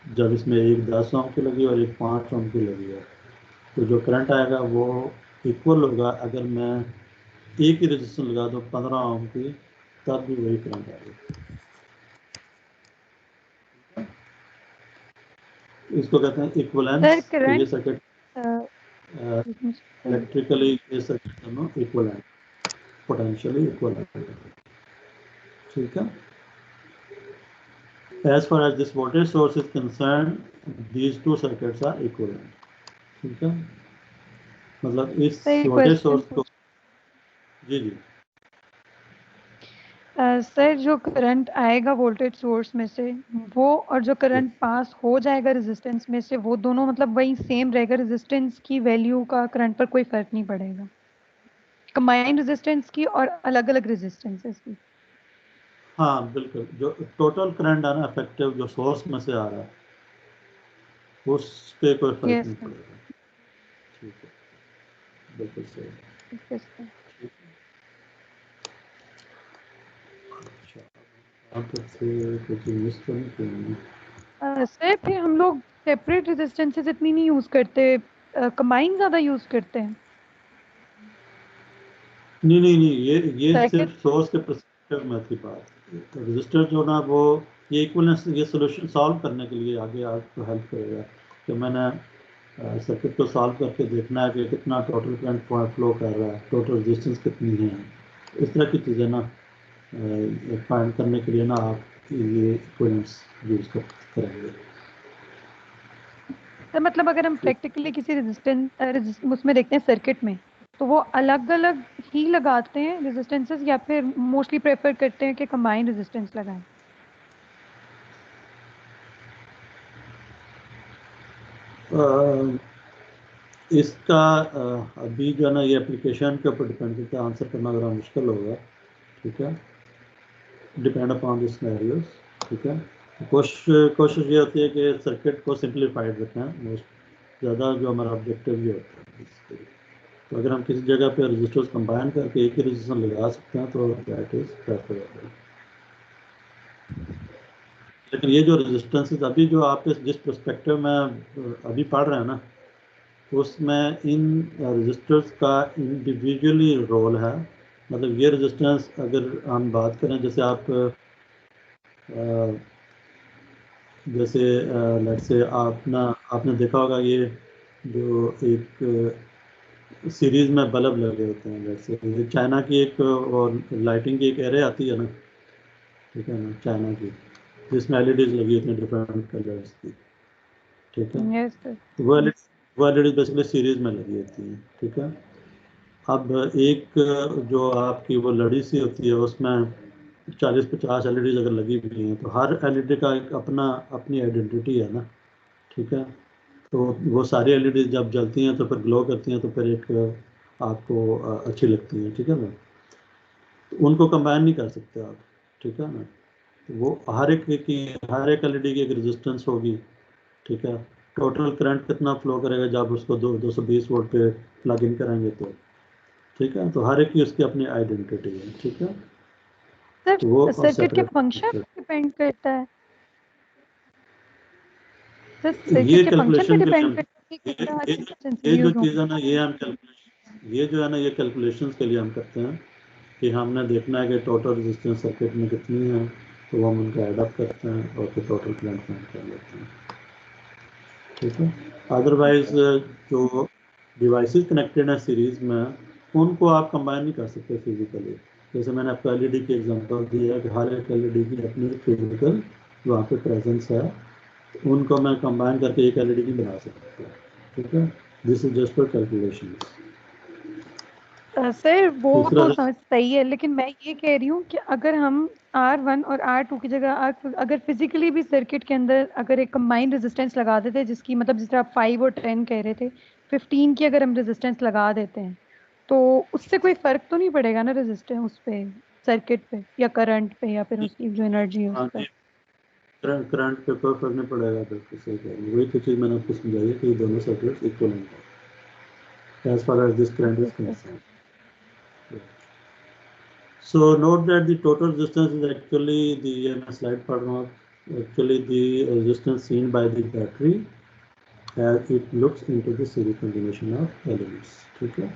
Speaker 1: जब इसमें एक 10 ओम की लगी और एक 5 ओम की लगी है, तो जो करंट आएगा वो इक्वल होगा। अगर मैं एक ही रेजिस्टेंस लगा दूँ 15 ओम की, तब भी वही करंट आएगा। इसको कहते हैं
Speaker 2: सर
Speaker 1: इक्विवेलेंस। तो ये
Speaker 2: करंट
Speaker 1: सर्किट इलेक्ट्रिकली ये सर्किट दोनों इक्विवेलेंट, पोटेंशियली इक्विवेलेंट, ठीक है। As far as this voltage source is concerned, these two circuits are equivalent, ठीक है। मतलब इस
Speaker 2: सर
Speaker 1: वोल्टेज
Speaker 2: क्वेश्चन
Speaker 1: सोर्स को, जी जी,
Speaker 2: सर जो करंट आएगा वोल्टेज सोर्स में से वो, और जो करंट पास हो जाएगा रेजिस्टेंस में से, वो दोनों मतलब वही सेम रहेगा, रेजिस्टेंस की वैल्यू का करंट पर कोई फर्क नहीं पड़ेगा, कंबाइंड रेजिस्टेंस की और अलग अलग रेजिस्टेंसेस की।
Speaker 1: हाँ बिल्कुल। जो टोटल करंट है ना इफेक्टिव जो सोर्स में से आ रहा है, उस पे कोई फर्क
Speaker 2: यस
Speaker 1: नहीं
Speaker 2: सर,
Speaker 1: पड़ेगा, ठीक है, बिल्कुल सही।
Speaker 2: ठीक है सर।
Speaker 1: ठीक है। अच्छा, यहाँ पर से कुछ मिस तो नहीं किया?
Speaker 2: सर फिर हम लोग सेपरेट रेजिस्टेंसेस इतनी नहीं यूज करते, कंबाइन ज्यादा यूज करते हैं
Speaker 1: नहीं नहीं नहीं, ये
Speaker 2: सर्किट।
Speaker 1: सिर्फ सोर्स के परस्पेक्टिव में थी बात। रजिस्टर जो ना वो ये इक्विवेलेंस, ये सोल्यूशन सॉल्व करने के लिए आगे आपको हेल्प करेगा कि मैंने सर्किट को सॉल्व करके देखना है कि कितना टोटल करंट फ्लो कर रहा है, टोटल रेजिस्टेंस कितनी है, इस तरह की चीज़ें ना फाइंड करने के लिए ना आप ये इक्विवेलेंस यूज करेंगे।
Speaker 2: तो मतलब अगर हम प्रैक्टिकली किसी रेजिस्टेंस उसमें देखते हैं सर्किट में, तो वो अलग अलग ही लगाते हैं रेजिस्टेंसेस, या फिर मोस्टली प्रेफर करते हैं कि कंबाइंड रेजिस्टेंस लगाएं?
Speaker 1: इसका अभी जो है ना ये एप्लीकेशन के ऊपर डिपेंड करता है, आंसर करना ज़रा मुश्किल होगा, ठीक है, डिपेंड अपॉन द सिनेरियोस, ठीक है। कोशिश ये होती है कि सर्किट को सिंप्लीफाइड रखें, मोस्ट ज़्यादा जो हमारा ऑब्जेक्टिव ये होता है इसके लिए। तो अगर हम किसी जगह पे रजिस्टर्स कंबाइन करके एक ही रजिस्टर लगा सकते हैं तो दैट इज प्रेफरेबल। लेकिन ये जो रेजिस्टेंसेस अभी जो आप जिस पर्सपेक्टिव में अभी पढ़ रहे हैं ना, उसमें इन रजिस्टर्स का इंडिविजुअली रोल है। मतलब ये रेजिस्टेंस अगर हम बात करें, जैसे आप जैसे लेट्स से आपने देखा होगा ये जो एक सीरीज में बल्ब लगे होते हैं, जैसे ये चाइना की एक और लाइटिंग की एक एरे आती है ना, ठीक है ना, चाइना की, जिसमें एलईडीज लगी होती हैं डिफरेंट कलर्स की, ठीक है।
Speaker 2: Yes sir.
Speaker 1: तो वो एलईडीज बेसिकली सीरीज में लगी होती हैं, ठीक है। अब एक जो आपकी वो लड़ी सी होती है उसमें 40-50 एलईडीज अगर लगी हुई हैं, तो हर एलईडी का एक अपनी आइडेंटिटी है ना, ठीक है। तो वो सारी एलईडीज जब जलती हैं तो फिर ग्लो करती हैं, तो फिर एक आपको अच्छी लगती हैं, ठीक है ना। तो उनको कंबाइन नहीं कर सकते आप, ठीक है ना। तो वो हर एक एलईडी की एक रेजिस्टेंस होगी, ठीक है। टोटल करंट कितना फ्लो करेगा जब उसको 220 वोल्ट पे प्लग इन करेंगे, तो ठीक है। तो हर एक की उसकी अपनी आइडेंटिटी है, ठीक है। तो वो
Speaker 2: सर सर्किट के फंक्शन
Speaker 1: सेपरेट।
Speaker 2: डिपेंड करता है, सर
Speaker 1: ये
Speaker 2: सर्किट के फंक्शन पे
Speaker 1: कैलकुलेशन के लिए
Speaker 2: डिपेंड
Speaker 1: हम
Speaker 2: करता है कि कितना
Speaker 1: ये
Speaker 2: रेजिस्टेंस
Speaker 1: ये जो
Speaker 2: यूज होंगे।
Speaker 1: चीज़ है ना ये हम कैलकुलेशन, ये जो है ना ये कैलकुलेशंस के लिए हम करते हैं कि हमने देखना है कि टोटल रेजिस्टेंस सर्किट में कितनी है, तो हम उनका एडअप करते हैं और फिर टोटल करंट फाइंड कर लेते हैं, ठीक है। अदरवाइज जो डिवाइसेस कनेक्टेड हैं सीरीज में, उनको आप कंबाइन नहीं कर सकते फिजिकली। जैसे मैंने आपको एलईडी की एग्जांपल दी है कि हर एक एलईडी की अपनी फिजिकल वहाँ पे प्रेजेंस है, उनको मैं कंबाइन करके एक एलईडी नहीं बना सकता, ठीक है। This is just for calculation.
Speaker 2: Sir वो
Speaker 1: दूसरा
Speaker 2: तो समझ सही है, लेकिन मैं ये कह रही हूँ कि अगर हम R1 और R2 की जगह अगर फिजिकली भी सर्किट के अंदर अगर एक कंबाइंड रेजिस्टेंस लगा देते हैं, जिसकी मतलब जिस तरह आप 5 और 10 कह रहे थे, 15 की अगर हम रेजिस्टेंस लगा देते हैं, तो उससे कोई फर्क तो नहीं पड़ेगा ना रेजिस्टेंस उस पे, सर्किट पे या करंट पे या फिर उसकी जो एनर्जी है उस
Speaker 1: हाँ
Speaker 2: पर?
Speaker 1: करंट पे कोई फर्क नहीं पड़ेगा, बिल्कुल सही कह रहे हैं। वही तो चीज़ मैंने आपको समझाई है कि ये दोनों सर्किट इक्वल हैं as far as this current is concern. So note that the total resistance is actually the slide part not actually the resistance seen by the battery as it looks into the series combination of elements. Okay.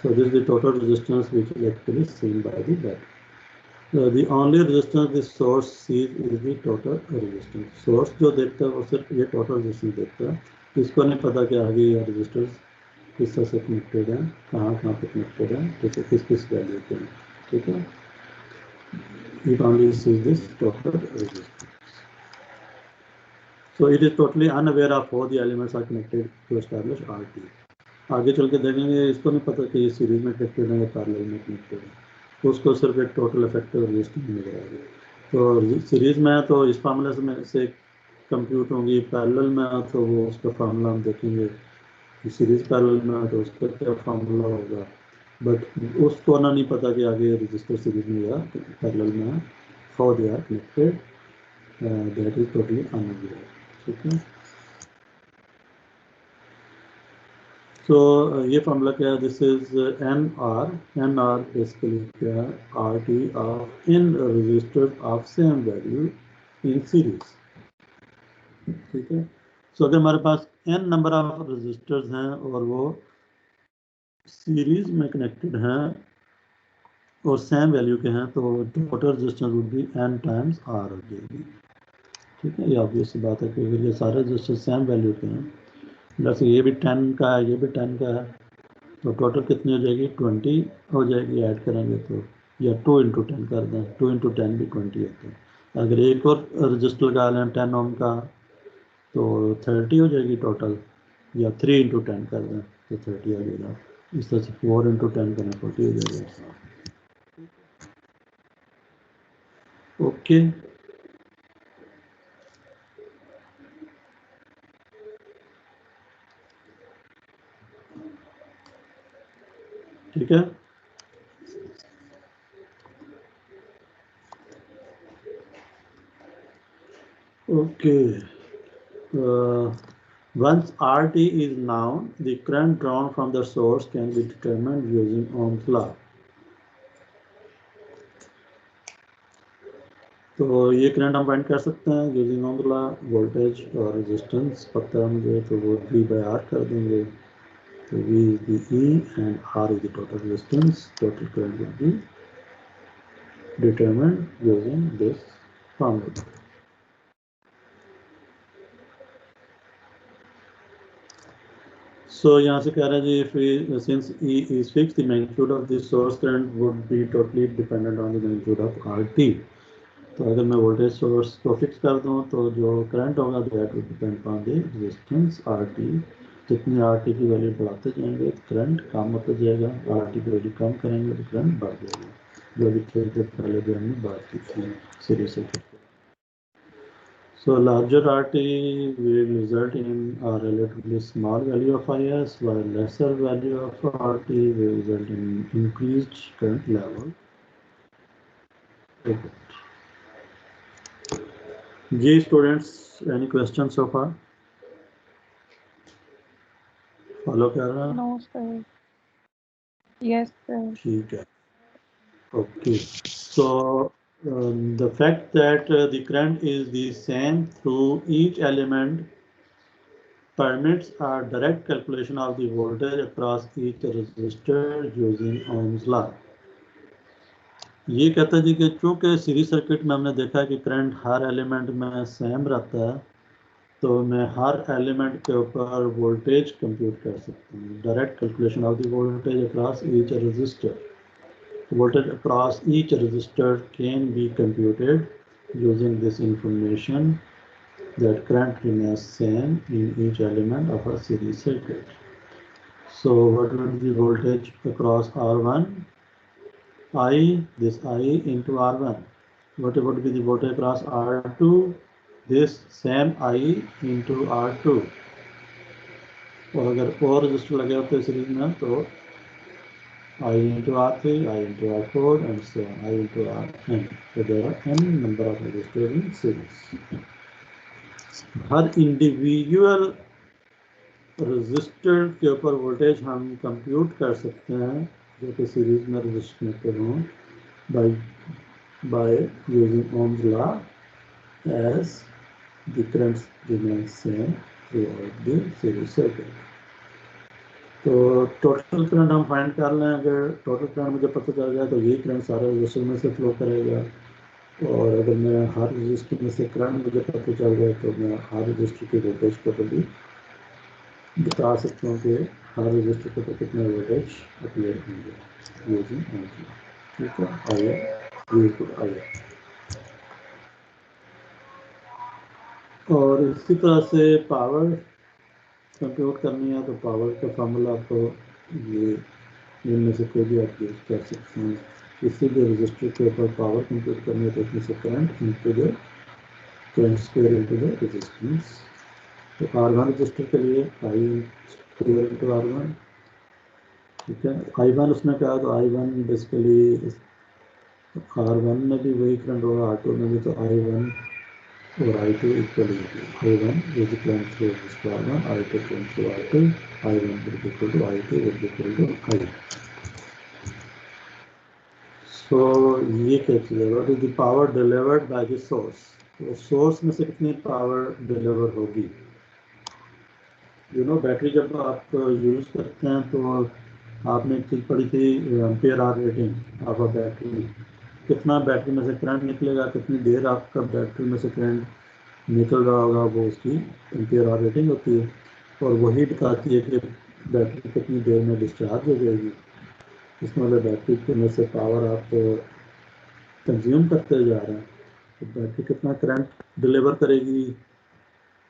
Speaker 1: So this is the total resistance which is actually seen by the battery. The only resistance the source sees is the total resistance. Source जो देखता है वो सिर्फ ये total resistance देखता है. इसको नहीं पता कि आगे ये resistors किस तरह से कनेक्टेड है, कहाँ पे कनेक्टेड है, ठीक है, किस वैल्यू पे है, ठीक है. It only sees this total resistance. So it is totally unaware of how the elements are connected to establish RT. आगे चल के देखेंगे इसको नहीं पता कि ये सीरीज में कनेक्टेड है या पैरेलल में कनेक्टेड है, तो उसको सिर्फ एक टोटल इफेक्टिव रेजिस्टेंस नजर आएगी. तो सीरीज में तो इस फार्मूले में से कंप्यूट होंगी, पैरेलल में तो वो उसका फार्मूला हम देखेंगे कि सीरीज पैरेलल में तो उसका क्या फार्मूला होगा, बट उसको ना नहीं पता कि आगे रजिस्टर सीरीज में या पैरेलल में how they are connected, that is totally unaware. ठीक है. सो ये फार्मूला क्या है, this is an R basically क्या है, R T of n resistor of same value in series. ठीक है. सो अगर हमारे पास n नंबर ऑफ रजिस्टर्स हैं और वो सीरीज में कनेक्टेड हैं और सेम वैल्यू के हैं, तो total resistance would be n times r हो जाएगी. ठीक है. ये ऑब्वियस सी बात है कि अगर ये सारे रजिस्टर सेम वैल्यू के हैं, जैसे ये भी 10 का है, ये भी 10 का है, तो टोटल कितनी हो जाएगी, 20 हो जाएगी. ऐड करेंगे तो या 2 इंटू 10 कर दें, 2 इंटू 10 भी 20 होता है. अगर एक और रजिस्टर लगा लें 10 ओम का तो 30 हो जाएगी टोटल, या 3 इंटू 10 कर दें तो 30 आ जाएगा. इस तरह से 4 इंटू 10 करें 40 हो जाएगा. ओके. ठीक है. Okay. Once RT is known, the current drawn from the source can be determined using Ohm's law. तो ये करंट हम फाइंड कर सकते हैं यूजिंग ओम्स लॉ. वोल्टेज और रेजिस्टेंस पता है मुझे, तो वो V by R कर देंगे. तो V is the E and R is the total resistance. Total current will be determined using this formula. So यहाँ से कह रहा है जी, if we, since E is fixed, the magnitude of the source current would be totally dependent on the magnitude of RT. तो अगर मैं वोल्टेज सोर्स को फिक्स कर दूँ तो जो करंट होगा that will depend on the resistance RT. जितनी RT की वैल्यू बढ़ाते जाएंगे करंट कम होता जाएगा, RT की वैल्यू कम करेंगे तो करंट बढ़ जाएगा, जो अभी थोड़ी देर पहले भी हमने बात की थी series circuit. So larger RT will result in a relatively small value of IS, while lesser value of RT will result in increased current level. Okay. G students, any questions so far? Follow कर रहा?
Speaker 2: No, sir. Yes, sir.
Speaker 1: ठीक है. Okay. So the fact that the current is the same through each element permits a direct calculation of the voltage across each resistor using Ohm's law. ये कहता है जी कि चूँकि सीरीज सर्किट में हमने देखा है कि करंट हर एलिमेंट में सेम रहता है, तो मैं हर एलिमेंट के ऊपर वोल्टेज कंप्यूट कर सकता हूँ. Direct calculation of the voltage across each resistor. Voltage across each resistor can be computed using this information that current remains same in each element of a series circuit. So what would be the voltage across R1? I, this I into R1. What would be the voltage across R2? This same I into R2. और अगर और रजिस्टर लगे होते हैं सीरीज में तो I into R3, I into R4, and so on, I into Rn. So there are n number of resistors in series. Her individual register के ऊपर वोल्टेज हम कंप्यूट कर सकते हैं जो कि सीरीज में रजिस्टर कनेक्टेड हों, by using Ohm's law as the currents remain same throughout the series circuit. तो टोटल करंट हम फाइंड कर लें, अगर टोटल करंट मुझे पता चल जाए तो ये करंट सारे रजिस्टर में से फ्लो करेगा, और अगर मैं हर रजिस्टर में से करंट मुझे पता चल जाए तो मैं हर रजिस्टर की वोल्टेज को भी बता सकता हूँ कि हर रजिस्टर को कितने वोल्टेज अप्लाई होंगे यूजिंग एनर्जी। ठीक है, आइए आइए। और इसी तरह से पावर कंप्यूट करनी है तो पावर का फार्मूला आपको ये इनमें से कोई भी आप यूज कर सकते हैं। किसी भी रजिस्टर के ऊपर पावर कंप्यूट करनी है तो इसमें से current into the current square into the resistance. तो R1 रजिस्टर के लिए I स्क्वायर इनटू R1। ठीक है, I1 उसने कहा तो I1 बेसिकली R1 में भी वही करंट होगा, R2 में भी, तो I1 और I2 equal I1 is equal to R1, I2 equal to R2, I1 will be equal to I2 will be equal to I। So ये क्या चीज़ है, what is the power delivered by the source? तो सोर्स में से कितनी पावर डिलीवर होगी? यू नो बैटरी जब आप यूज़ करते हैं तो आपने एक चीज़ पढ़ी थी ampere hour rating of a battery, कितना बैटरी में से करंट निकलेगा, कितनी देर आपका बैटरी में से करंट निकल रहा होगा, वो उसकी एम्पियर आवर रेटिंग होती है, और वही बताती है कि बैटरी कितनी देर में डिस्चार्ज हो जाएगी। इसमें मतलब बैटरी में से पावर आप कंज्यूम करते जा रहे हैं, तो बैटरी कितना करंट डिलीवर करेगी,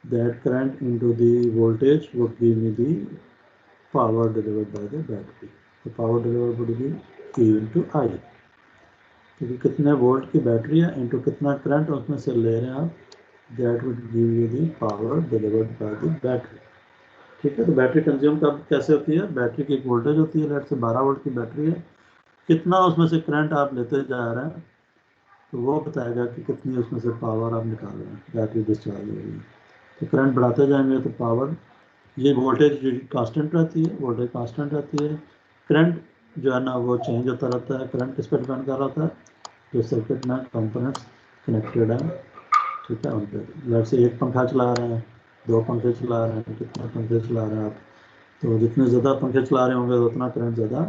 Speaker 1: that current into the voltage would give me the power delivered by the battery. तो power deliver would be E into I, क्योंकि कितने वोल्ट की बैटरी है इंटू कितना करंट उसमें से ले रहे हैं आप, that would give you the power delivered by the battery. ठीक है, तो बैटरी कंज्यूम कब कैसे होती है, बैटरी की एक वोल्टेज होती है, लेट से 12 वोल्ट की बैटरी है, कितना उसमें से करंट आप लेते जा रहे हैं तो वो बताएगा कि कितनी उसमें से पावर आप निकाल रहे हैं, बैटरी डिस्चार्ज हो रही है। तो करंट बढ़ाते जाएंगे तो पावर, ये वोल्टेज कांस्टेंट रहती है, वोल्टेज कांस्टेंट रहती है, करंट जो है ना वो चेंज होता रहता है। करंट किस पर डिपेंड कर रहा था, जो सर्किट में कंपोनेंट्स कनेक्टेड हैं, ठीक है, उन पर। लेट से एक पंखा चला रहे हैं, 2 पंखे चला रहे हैं, कितने पंखे चला रहे हैं आप, तो जितने ज़्यादा पंखे चला रहे होंगे तो उतना करंट ज़्यादा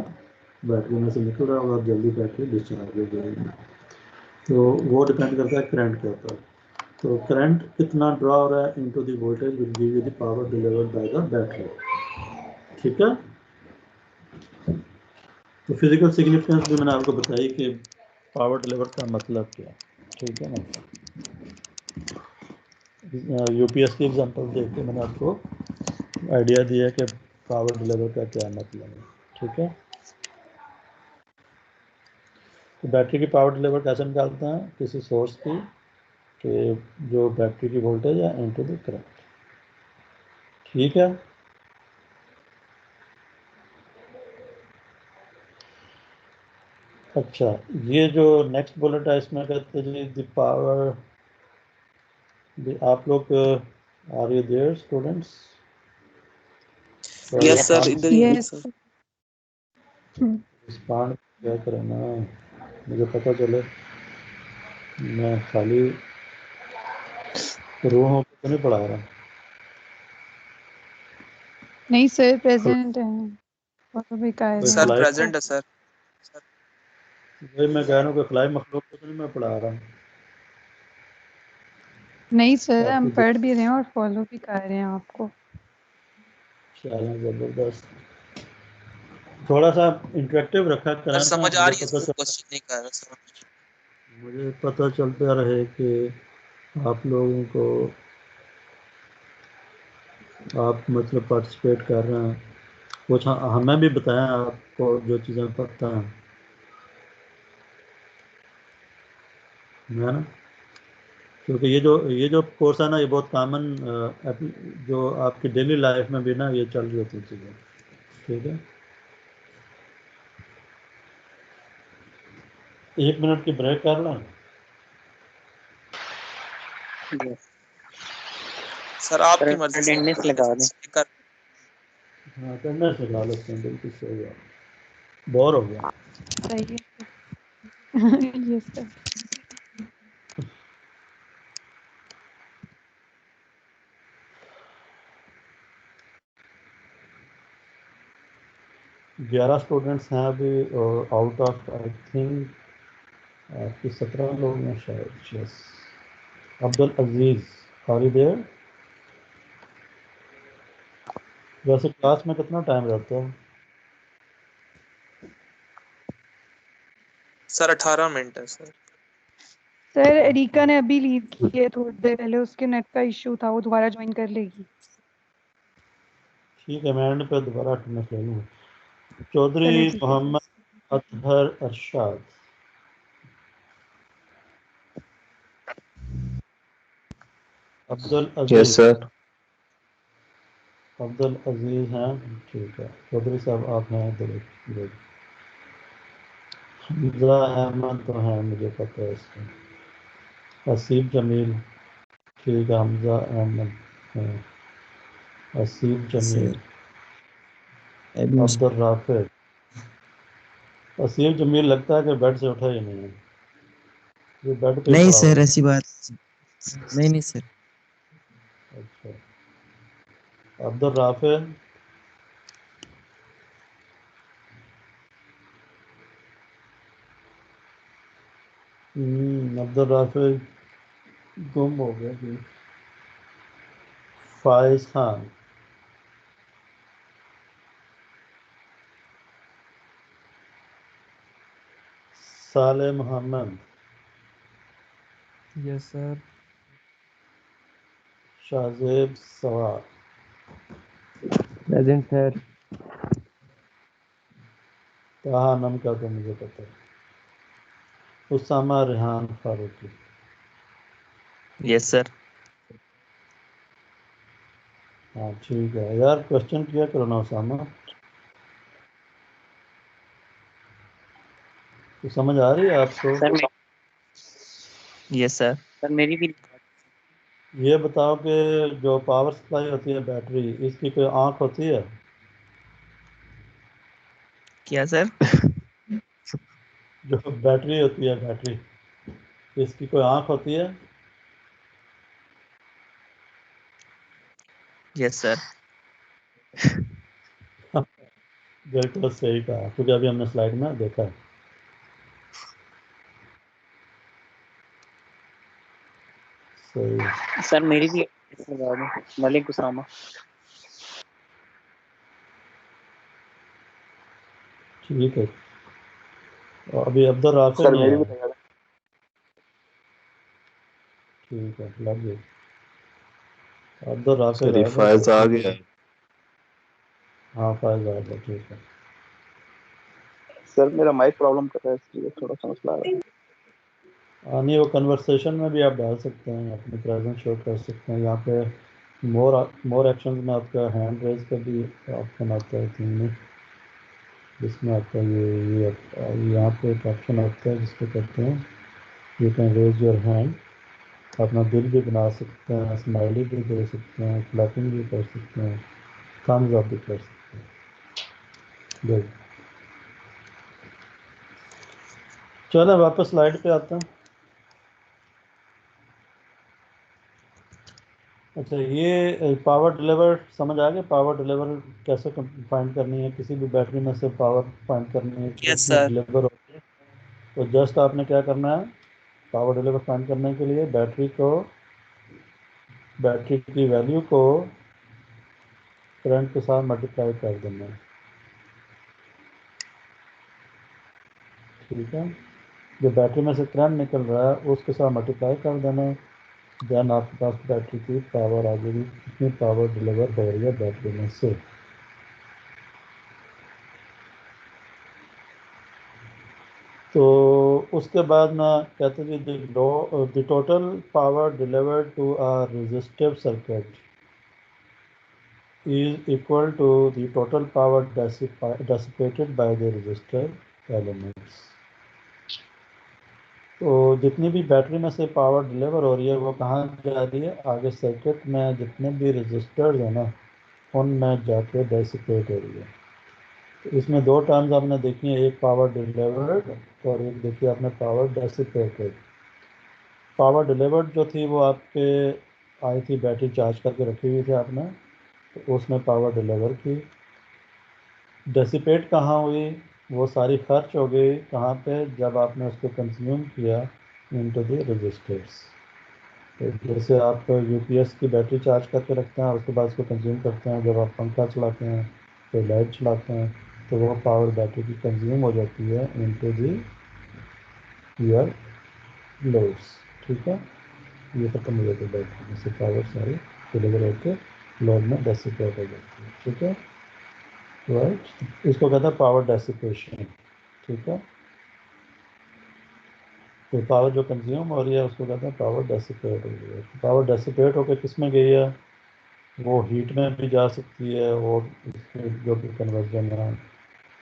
Speaker 1: बैटरी में से निकल रहा होगा और जल्दी बैटरी डिस्चार्ज हो जाएगी। तो वो डिपेंड करता है करंट के ऊपर। तो करंट कितना ड्रॉ हो रहा है into the voltage will give you the power delivered by the battery. ठीक है, तो फिजिकल सिग्निफिकेंस भी मैंने आपको बताई कि पावर डिलीवर का मतलब क्या है। ठीक है ना, यूपीएस की एग्जांपल देख के मैंने आपको आइडिया दिया कि पावर डिलीवर का क्या मतलब है। ठीक है, तो बैटरी की पावर डिलीवर कैसे निकालते हैं, किसी सोर्स की कि जो बैटरी की वोल्टेज है इनटू द करंट। ठीक है, अच्छा, ये जो नेक्स्ट बुलेट है इसमें कहते हैं जी द पावर, आप लोग are you there students?
Speaker 3: Yes sir, इधर ही है सर।
Speaker 1: रिस्पॉन्ड क्या करें ना, मुझे पता चले मैं खाली रूहों को तो नहीं पढ़ा रहा।
Speaker 2: नहीं सर, प्रेजेंट है और भी कायदे
Speaker 3: सर
Speaker 2: हैं।
Speaker 3: प्रेजेंट है सर।
Speaker 1: वही मैं कह रहा हूँ कि खिलाई मखलूक को तो नहीं मैं पढ़ा रहा हूँ।
Speaker 2: नहीं सर, हम
Speaker 1: आपकी
Speaker 2: पढ़ भी रहे हैं और फॉलो भी कर रहे हैं आपको।
Speaker 1: चलें, जबरदस्त। थोड़ा सा इंटरेक्टिव रखा
Speaker 3: सर
Speaker 1: करें ना,
Speaker 3: समझ आ रही है सर, क्वेश्चन नहीं कर रहा सर।
Speaker 1: मुझे पता चलता रहे कि आप लोगों को, आप मतलब पार्टिसिपेट कर रहे हैं, कुछ हमें भी बताएं आपको जो चीज़ें पता हैं, है ना, क्योंकि ये जो कोर्स है ना ये बहुत कॉमन, जो आपकी डेली लाइफ में भी ना ये चल रही होती चीज़ें। ठीक है, 1 मिनट की ब्रेक कर लें।
Speaker 3: सर आपकी मर्जी से
Speaker 4: अटेंडेंस लगा दें।
Speaker 1: हाँ, करने से लगा लेते हैं, बिल्कुल सही है, बोर हो गया।
Speaker 2: सही है। Yes, sir.
Speaker 1: ग्यारह स्टूडेंट्स हैं अभी और आउट ऑफ आई थिंक आपकी 17 लोग हैं शायद। Yes, Abdul Aziz are you there? वैसे क्लास में कितना टाइम रहता है?
Speaker 3: सर 18 मिनट है सर।
Speaker 2: सर रीका ने अभी लीव की है थोड़ी देर पहले, उसके नेट का इश्यू था, वो दोबारा ज्वाइन कर लेगी।
Speaker 1: ठीक है, मैं एंड पे दोबारा अटेंडेंस ले लूँगा।
Speaker 2: चलो
Speaker 1: चौधरी
Speaker 2: ठीक है सर।
Speaker 1: मोहम्मद अतहर अरशाद। अब्दुल
Speaker 5: यस
Speaker 1: अजीज।
Speaker 5: सर।
Speaker 1: अब्दुल अजीज हैं, ठीक है। चौधरी साहब आप हैं इधर। हमजा अहमद तो है, मुझे पता है इसका। असीब जमील, ठीक है, हमजा अहमद हैं। असीब जमील। अब्दुल राफिद। असीब जमील लगता है कि बेड से उठा ही नहीं है, ये बेड पे
Speaker 6: नहीं
Speaker 1: पड़ा
Speaker 6: सर,
Speaker 1: हुआ
Speaker 6: ऐसी बात नहीं सर।
Speaker 1: है। अच्छा, अब्दुल राफिद। अब्दुल राफिद गुम हो गया जी। फाइज खान। साले Mohammad.
Speaker 6: Yes sir.
Speaker 1: Shahzeb Sawar.
Speaker 6: Present sir.
Speaker 1: Taha नम का तो मुझे पता है। उसामा रेहान फारूकी।
Speaker 6: Yes sir.
Speaker 1: हाँ ठीक है यार, क्वेश्चन किया करो ना उसामा, तो समझ आ रही है आपको?
Speaker 4: Sir
Speaker 6: yes sir.
Speaker 4: सर मेरी भी
Speaker 1: ये बताओ कि जो पावर सप्लाई होती है बैटरी, इसकी कोई आंख होती है?
Speaker 6: क्या सर?
Speaker 1: जो बैटरी होती है, बैटरी, इसकी कोई आंख होती है?
Speaker 6: Yes sir.
Speaker 1: बिल्कुल सही कहा, क्योंकि अभी हमने स्लाइड में देखा है। सही।
Speaker 4: सर मेरी भी लगा दो, मलिक उसामा।
Speaker 1: ठीक है, और अभी अब्दुल राफिद
Speaker 5: सर
Speaker 1: नहीं
Speaker 5: मेरी
Speaker 1: है।
Speaker 5: भी लगा दो।
Speaker 1: ठीक है, लग गई। अब्दुल राफिद
Speaker 5: सर
Speaker 1: आ गए
Speaker 5: फायज आ
Speaker 1: तो।
Speaker 5: गया है।
Speaker 1: हाँ फाइज आ गया, ठीक है।
Speaker 5: सर मेरा माइक प्रॉब्लम कर रहा है, इसलिए थोड़ा सा मसला आ रहा है।
Speaker 1: नहीं, वो कन्वर्सेशन में भी आप डाल सकते हैं, अपनी प्रेजेंस शो कर सकते हैं। यहाँ पे मोर एक्शन में आपका हैंड रेज का भी ऑप्शन आता है थीम में, जिसमें आपका ये यहाँ पे एक ऑप्शन आता है जिसको कहते हैं you can raise your hand. अपना दिल भी बना सकते हैं, स्माइली भी दे सकते हैं, क्लैपिंग भी कर सकते हैं, थम्स अप भी कर सकते हैं। गुड। चलो वापस स्लाइड पे आते हैं। अच्छा, ये पावर डिलीवर समझ आ गया? पावर डिलीवर कैसे फाइंड करनी है, किसी भी बैटरी में से पावर फाइंड करनी है,
Speaker 3: यस
Speaker 1: कितनी
Speaker 3: सर।
Speaker 1: डिलीवर होती है। तो जस्ट आपने क्या करना है, पावर डिलीवर फाइंड करने के लिए बैटरी की वैल्यू को करंट के साथ मल्टीप्लाई कर देना है। ठीक है, जो बैटरी में से करंट निकल रहा है उसके साथ मल्टीप्लाई कर देना है। देन आपके पास बैटरी की पावर आ जाएगी, कितनी पावर डिलीवर हो रही है बैटरी में से। तो उसके बाद ना कहते हैं कि the total power delivered to a resistive circuit is equal to the total power dissipated by the resistor elements। तो जितनी भी बैटरी में से पावर डिलीवर हो रही है वो कहाँ जा रही है, आगे सर्किट में जितने भी रजिस्टर्स हैं ना उनमें जाके डेसिपेट हो रही है। तो इसमें दो टर्म्स आपने देखी हैं, एक पावर डिलीवर्ड और एक देखिए आपने पावर डेसिपेटेड। पावर डिलीवर्ड जो थी वो आपके आई थी, बैटरी चार्ज करके रखी हुई थी आपने, तो उसने पावर डिलीवर की। डेसिपेट कहाँ हुई, वो सारी खर्च हो गई कहाँ पे, जब आपने उसको कंज्यूम किया इनटू द रजिस्टर्स। तो जैसे आप यूपीएस की बैटरी चार्ज करके रखते हैं और उसके बाद उसको कंज्यूम करते हैं, जब आप पंखा चलाते हैं तो लाइट चलाते हैं, तो वो पावर बैटरी की कंज्यूम हो जाती है इनटू दी योर लोड्स। ठीक है, ये खत्म हो जाती है बैटरी में से पावर सारी डिलीवर होकर लोड में डेसिपेट हो जाती है। ठीक है, राइट, इसको कहते हैं पावर डेसिपेशन। ठीक है, तो पावर जो कंज्यूम हो रही है उसको कहते हैं पावर डेसिपेट हो रही है। पावर डेसिपेट होकर किस में गई है, वो हीट में भी जा सकती है और इसमें जो भी कन्वर्जन है,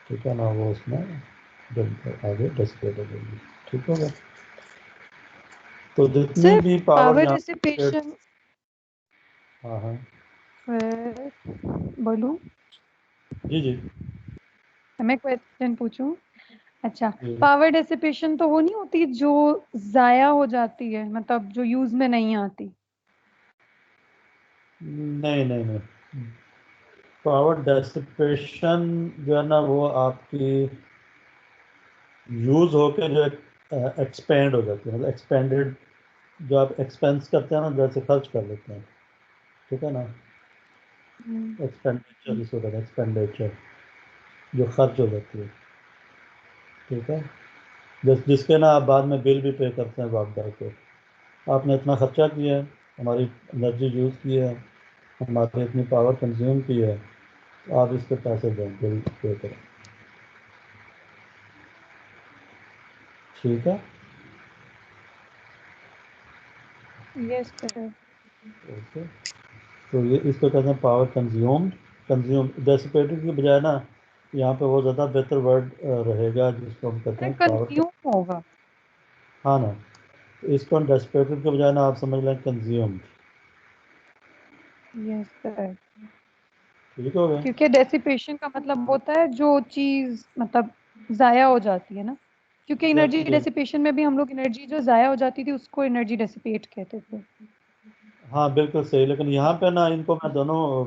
Speaker 1: ठीक है ना, वो उसमें आगे डिस्प्ले हो जाएगी। ठीक है, तो जितनी
Speaker 2: सर
Speaker 1: भी पावर
Speaker 2: पावर
Speaker 1: यहाँ,
Speaker 2: डिसिपेशन,
Speaker 1: हाँ हाँ
Speaker 2: बोलूं,
Speaker 1: जी जी
Speaker 2: मैं क्वेश्चन पूछूं? अच्छा,
Speaker 1: जी,
Speaker 2: पावर डिसिपेशन तो वो नहीं होती जो जाया हो जाती है, मतलब जो यूज में नहीं आती?
Speaker 1: नहीं नहीं नहीं, पावर डेसिपेशन जो है ना वो आपकी यूज होके जो एक्सपेंड हो जाती है, मतलब एक्सपेंडेड, जो आप एक्सपेंस करते हैं ना, जैसे खर्च कर लेते हैं, ठीक है ना, एक्सपेंडिचर इसको कहते हैं, एक्सपेंडिचर जो खर्च हो जाती है। ठीक है, जिसके ना आप बाद में बिल भी पे करते हैं बापदार को, आपने इतना खर्चा किया है, हमारी एनर्जी यूज़ की है, हमारी इतनी पावर कंज्यूम की है, तो आप इसके पैसे दें, बिल पे करें। ठीक है,
Speaker 2: यस सर।
Speaker 1: ओके, तो ये इसको कहते हैं पावर कंज्यूम्ड। कंज्यूम डेसिपेटेड की बजाय ना यहाँ पे वो ज़्यादा बेहतर वर्ड रहेगा, जिसको हम कहते
Speaker 2: सर
Speaker 1: हैं पावर।
Speaker 2: कंज्यूम होगा।
Speaker 1: हाँ ना, तो इसको डेसिपेटेड के बजाय ना आप समझ लें कंज्यूम्ड।
Speaker 2: यस सर,
Speaker 1: ठीक हो गया।
Speaker 2: क्योंकि डेसिपेशन का मतलब होता है जो चीज मतलब जाया हो जाती है ना, क्योंकि एनर्जी
Speaker 1: एग्जैक्टली,
Speaker 2: डेसिपेशन में भी हम लोग एनर्जी जो जाया हो जाती थी उसको एनर्जी डेसिपेट कहते थे।
Speaker 1: हाँ बिल्कुल सही, लेकिन यहाँ पे ना इनको मैं दोनों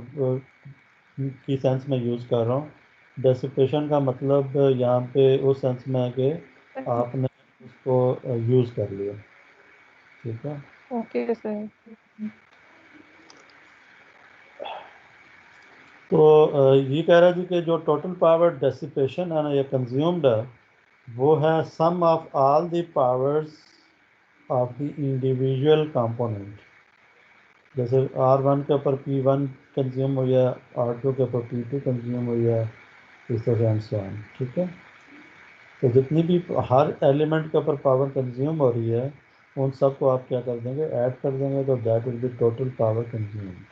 Speaker 1: की सेंस में यूज़ कर रहा हूँ। डेसिपेशन का मतलब यहाँ पे उस सेंस में है कि आपने उसको यूज़ कर लिया। ठीक है,
Speaker 2: ओके सर।
Speaker 1: तो ये कह रहा थी कि जो टोटल पावर डेसिपेशन है ना, या कंज्यूम्ड है, वो है sum of all the powers of the individual component. जैसे R1 के ऊपर P1 कंज्यूम हो गया, R2 के ऊपर P2 कंज्यूम हो गया, इस तरह से एंड सो ऑन। ठीक है, तो जितनी भी हर एलिमेंट के ऊपर पावर कंज्यूम हो रही है, उन सबको आप क्या कर देंगे, ऐड कर देंगे, तो that will be total power consumed.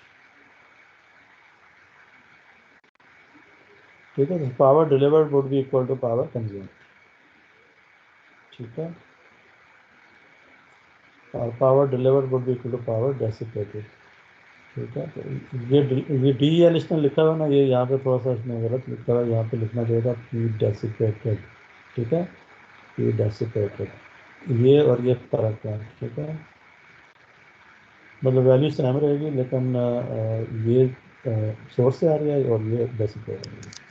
Speaker 1: ठीक है, तो power delivered would be equal to power consumed. ठीक है, और power delivered would be equal to power dissipated. ठीक है, तो ये डी एल इसने लिखा हुआ ना, ये यहाँ पे थोड़ा सा इसमें गलत लिखा हुआ है, यहाँ पे लिखना चाहिए था पी डेसिपेटेड। ठीक है, पी डेसिपेटेड, ये और ये फर्क है। ठीक है, मतलब वैल्यू सेम रहेगी, लेकिन ये सोर्स से आ रही है और ये डेसिपेट आ रही है।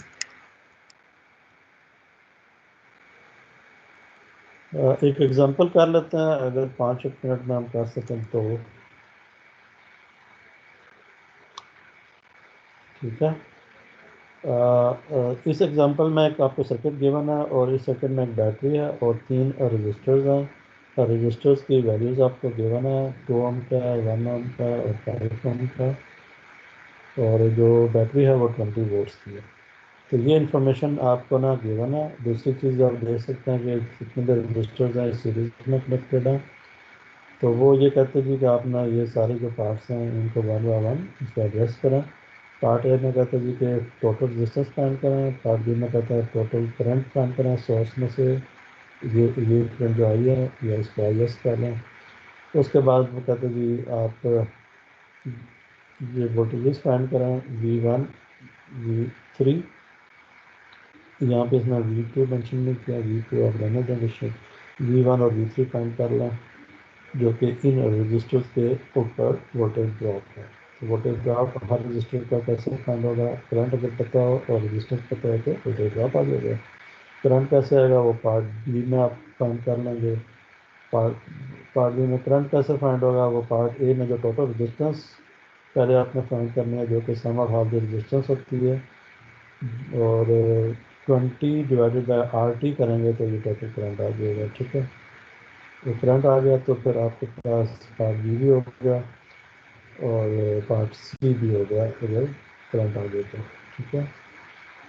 Speaker 1: एक एग्जांपल कर लेते हैं, अगर 5 मिनट में हम कर सकें तो। ठीक है, इस एग्जांपल में एक आपको सर्किट गिवन है, और इस सर्किट में एक बैटरी है और 3 रजिस्टर्स हैं। रजिस्टर्स की वैल्यूज़ आपको गिवन है, 2 ओम का, 1 ओम का और 5 ओम का, और जो बैटरी है वो 20 वोल्ट्स की है। तो ये इन्फॉर्मेशन आपको ना गिवन है। दूसरी चीज़ आप देख सकते हैं कि कितने देर रजिस्टर्स हैं सीरीज में कनेक्टेड है। तो वो ये कहते हैं जी कि आप ना ये सारे जो पार्ट्स हैं इनको वन बाय वन इसको एड्रेस करें। पार्ट ए में कहते हैं जी कि टोटल रजिस्टेंस फाइंड करें, पार्ट बी में कहता है टोटल करंट फाइंड करें सोर्स में से, ये करंट जो आई है या इसको आई एस कर लें। उसके बाद वो कहते हैं जी आप ये वोल्टेजेस फाइंड करें, V1 V3 यहाँ पे इसमें V2 मेंशन नहीं किया, V2 आप रहने देंगे, शायद V1 और V3 फाइंड कर लें, जो कि इन रजिस्टर के ऊपर वोल्टेज ड्रॉप है। तो वोल्टेज ड्रॉप हर रजिस्टर का कैसे फाइंड होगा, करंट अगर पता हो और रजिस्टर पता है तो वोल्टेज ड्रॉप आ जाएगा। करंट कैसे आएगा वो पार्ट बी में आप फाइंड कर लेंगे। पार्ट बी में करंट कैसे फाइंड होगा, वो पार्ट ए में जो टोटल रजिस्टेंस पहले आपने फाइंड करनी है, जो कि सम ऑफ हाफ द रजिस्टेंस होती है, और 20 डिवाइडेड बाय RT करेंगे तो ये टोटल करंट आ जाएगा। ठीक है, तो करंट आ गया तो फिर आपके पास पार्ट बी भी हो गया और पार्ट सी भी हो गया अगर करंट आ गया तो। ठीक है,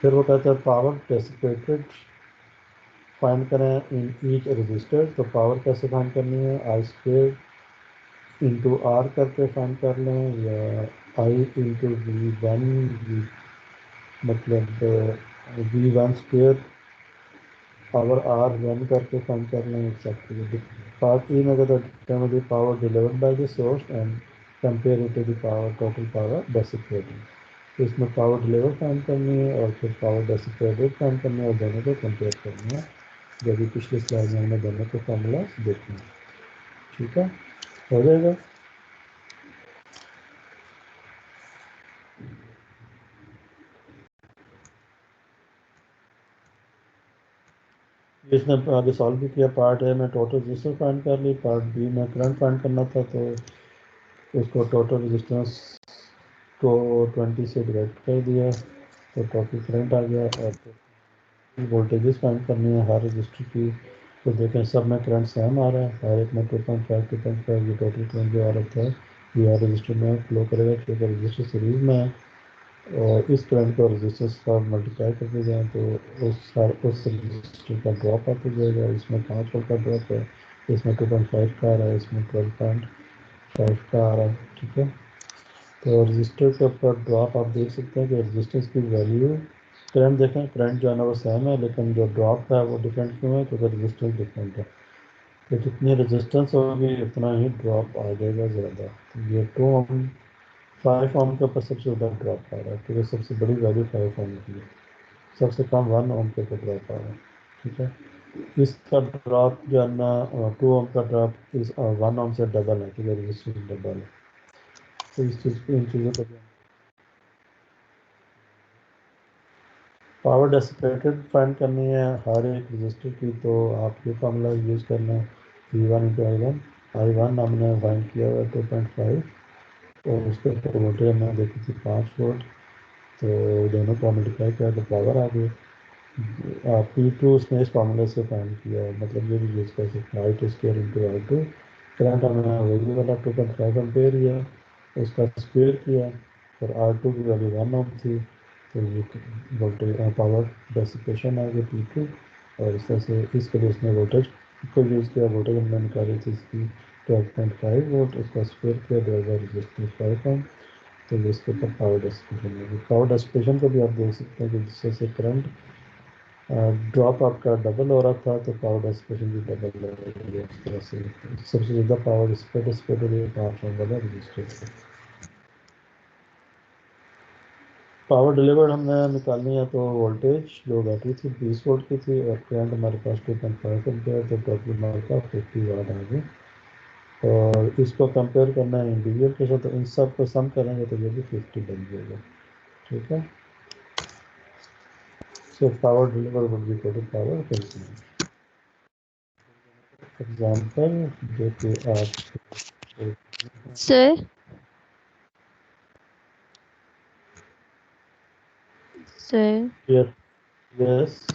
Speaker 1: फिर वो कहते हैं पावर डेसिपेटेड फाइंड करें इन ईच रजिस्टर। तो पावर कैसे फाइंड करनी है, I² इंटू आर करके फाइंड कर लें, या I इंटू V1 मतलब V1² पावर R1 करके फाइंड कर लें। पार्ट ई में कहते power delivered by the source and compare it to the power total power dissipated. तो इसमें पावर डिलीवर फाइंड करनी है और फिर पावर डेसिपेटेड फाइंड करनी है और दोनों को कंपेयर करना है, जो भी पिछले स्लाइड में हमने दोनों के फॉर्मूला देखना है। ठीक है, हो जाएगा। इसने आगे सॉल्व भी किया। पार्ट ए में टोटल रजिस्टेंस फाइंड कर ली, पार्ट बी में करंट फाइंड करना था, तो उसको टोटल रजिस्टेंस को 20 से डिवाइड कर दिया तो टोटल करंट आ गया। और वोल्टेजेस फाइंड करनी है हर रजिस्टर की, तो देखें सब में करंट सेम आ रहा है, हर एक में 2.5 2.5 ये टोटल करंट जो आ रहा है ये हर रजिस्टर में फ्लो करेगा, क्योंकि रजिस्टर सीरीज में है। और इस करंट को रजिस्टर्स का मल्टीप्लाई करते जाएँ तो उस रजिस्टर का ड्रॉप आते जाएगा। इसमें 5 वोल्ट का ड्रॉप है, इसमें 2.5 का आ रहा है, इसमें 12.5 का आ रहा है। ठीक है, तो रजिस्टर के ऊपर ड्रॉप आप देख सकते हैं कि रजिस्टेंस की वैल्यू, करंट देखें, करंट जो है ना वो सेम है, लेकिन जो ड्रॉप है वो डिफरेंट क्यों है, क्योंकि रजिस्टेंस डिफरेंट है। तो जितनी रजिस्टेंस होगी उतना ही ड्रॉप आ जाएगा ज़्यादा। तो ये 5 ओम के ऊपर सबसे ज़्यादा ड्रॉप आ रहा है, क्योंकि सबसे बड़ी वैल्यू 5 ओम की है, सबसे कम 1 ओम के ऊपर ड्रॉप आ रहा है। ठीक है, इसका ड्रॉप जो है ना 2 ओम का ड्रॉप इस 1 ओम से डबल है, क्योंकि रजिस्टेंस डबल है। तो इस चीज़ इन चीज़ों को पावर डेसिपेटेड फाइंड करनी है हर एक रजिस्टर की, तो आप ये फार्मूला यूज़ करना है V1 इंटू I1 हमने फाइंड किया हुआ 2.5 और उसके ऊपर वोल्टेज हमने देखी थी 5 वोल्ट, तो दोनों को मल्टीप्लाई किया तो पावर आ गई। P2 उसने इस फार्मूले से फाइंड किया है, मतलब ये भी यूज़ कर सकते हैं I2² इंटू I2। करंट हमने वही वाला 2.5 एम्पेयर लिया, उसका स्क्वेयर किया, और R2 की वैल्यू 1 ओम थी, तो ये वोल्टेज पावर डेसिपेशन आ गया P2। और इस तरह से इसके लिए इसने वोल्टेज को यूज़ किया, वोल्टेज हमने निकाली थी इसकी 12.5 वोल्ट, उसका स्क्वेयर किया 2000 ओम, तो ये इसके ऊपर पावर डेसिपेशन होगी। पावर डेसिपेशन को भी आप देख सकते हैं कि जिससे से करंट ड्रॉप आपका डबल हो रहा था, तो पावर डेसिपेशन भी डबल हो रही है। इस तरह से सबसे ज़्यादा पावर डिसिपेट हो रही है 5 ओम वाला रजिस्टर से। पावर डिलीवर्ड हमने निकालनी है, तो वोल्टेज जो बैटरी थी 20 वोल्ट की थी और करंट हमारे पास 2.5 एम्पेयर, तो टोटल हमारे पास 50 वाट आ गए। और इसको कंपेयर करना है इंडिविजुअल के साथ, तो इन सब को सम करेंगे तो ये भी 50 बन जाएगा। ठीक है, so power deliver would B total power consume. Example जो कि आप
Speaker 2: सर सर
Speaker 1: यस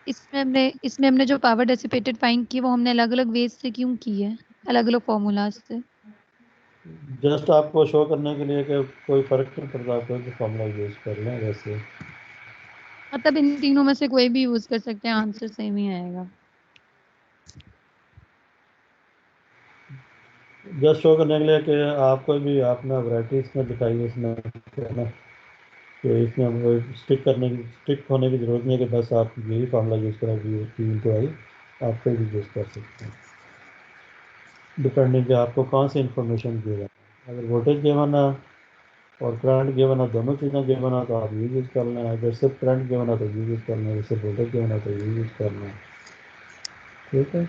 Speaker 2: इसमें हमने जो पावर डेसिपेटेड फाइंड की वो हमने अलग अलग वेज से क्यों की है, अलग अलग फॉर्मूलाज से?
Speaker 1: जस्ट आपको शो करने के लिए कि कोई फर्क नहीं पड़ता, आप कोई भी फॉर्मूला यूज़ कर लें वैसे।
Speaker 2: मतलब इन तीनों में से कोई भी यूज कर सकते हैं, आंसर सेम ही आएगा।
Speaker 1: जस्ट शो करने के लिए कि आपको भी आपने वैरायटी इसमें दिखाई है इसमें, है ना, कि इसमें हमको स्टिक होने की ज़रूरत नहीं है कि बस आप यही फार्मूला यूज़ करें P इंटू आई, आप कोई भी यूज़ कर सकते हैं, डिपेंडिंग कि आपको कौन सी इन्फॉर्मेशन गिवन है। अगर वोल्टेज गिवन है और करंट गिवन है, दोनों चीज़ें गिवन है तो आप ये यूज़ कर लें। अगर सिर्फ करंट गिवन है तो ये यूज़ कर लें, सिर्फ वोल्टेज गिवन है तो ये यूज़ कर लें। ठीक है,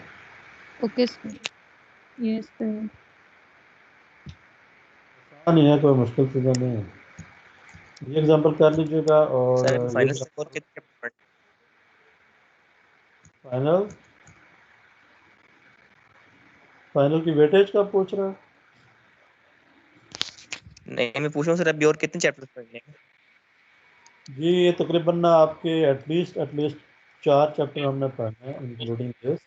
Speaker 2: ओके सर। Yes sir.
Speaker 1: नहीं है, कोई मुश्किल चीज़ें नहीं है। ये एग्जांपल कर लीजिएगा और
Speaker 3: सर
Speaker 1: ये
Speaker 3: फाइनल से और कितने चैप्टर
Speaker 1: फाइनल फाइनल की वेटेज कब पूछ रहा है?
Speaker 3: नहीं, मैं पूछ रहा हूँ सर अभी और कितने चैप्टर पढ़ने हैं?
Speaker 1: जी ये तकरीबन ना आपके एटलीस्ट 4 चैप्टर हमने पढ़ने हैं इंक्लूडिंग दिस।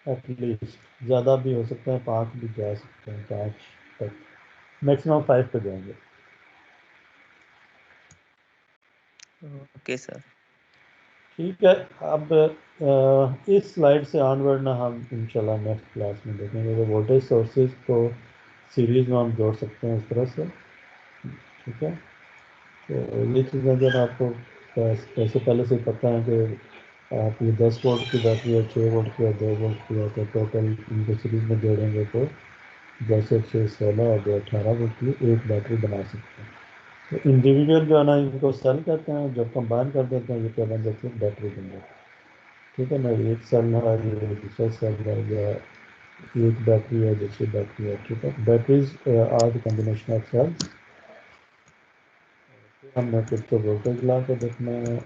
Speaker 1: एटलीस्ट ज़्यादा भी हो सकते हैं, 5 भी जा सकते हैं, 5 तक, मैक्सिमम 5 पे जाएंगे।
Speaker 3: Okay sir.
Speaker 1: ठीक है, अब इस स्लाइड से ऑनवर्ड ना हम इंशाल्लाह नेक्स्ट क्लास में देखेंगे कि वोल्टेज सोर्सेज को सीरीज में हम जोड़ सकते हैं इस तरह से। ठीक है, तो ये चीज़ें जब आपको कैसे पहले से पता है कि आप ये 10 वोल्ट की बैटरी है, 6 वोल्ट की है, 2 वोल्ट की है, तो टोटल इनको सीरीज में जोड़ेंगे तो 10 और 6 16 और 2 18 वोल्ट की एक बैटरी बना सकते हैं। तो इंडिविजुअल जो है ना इनको सेल कहते हैं, जब कंबाइन कर देते हैं ये क्या बन जाती है, बैटरी बन जाती है। ठीक है ना, एक सेल है, ये दूसरा सेल है, या एक बैटरी है, दूसरी बैटरी है। ठीक है, batteries are the combination of cells. हमने कुछ तो वोल्टेज ला के देखना है।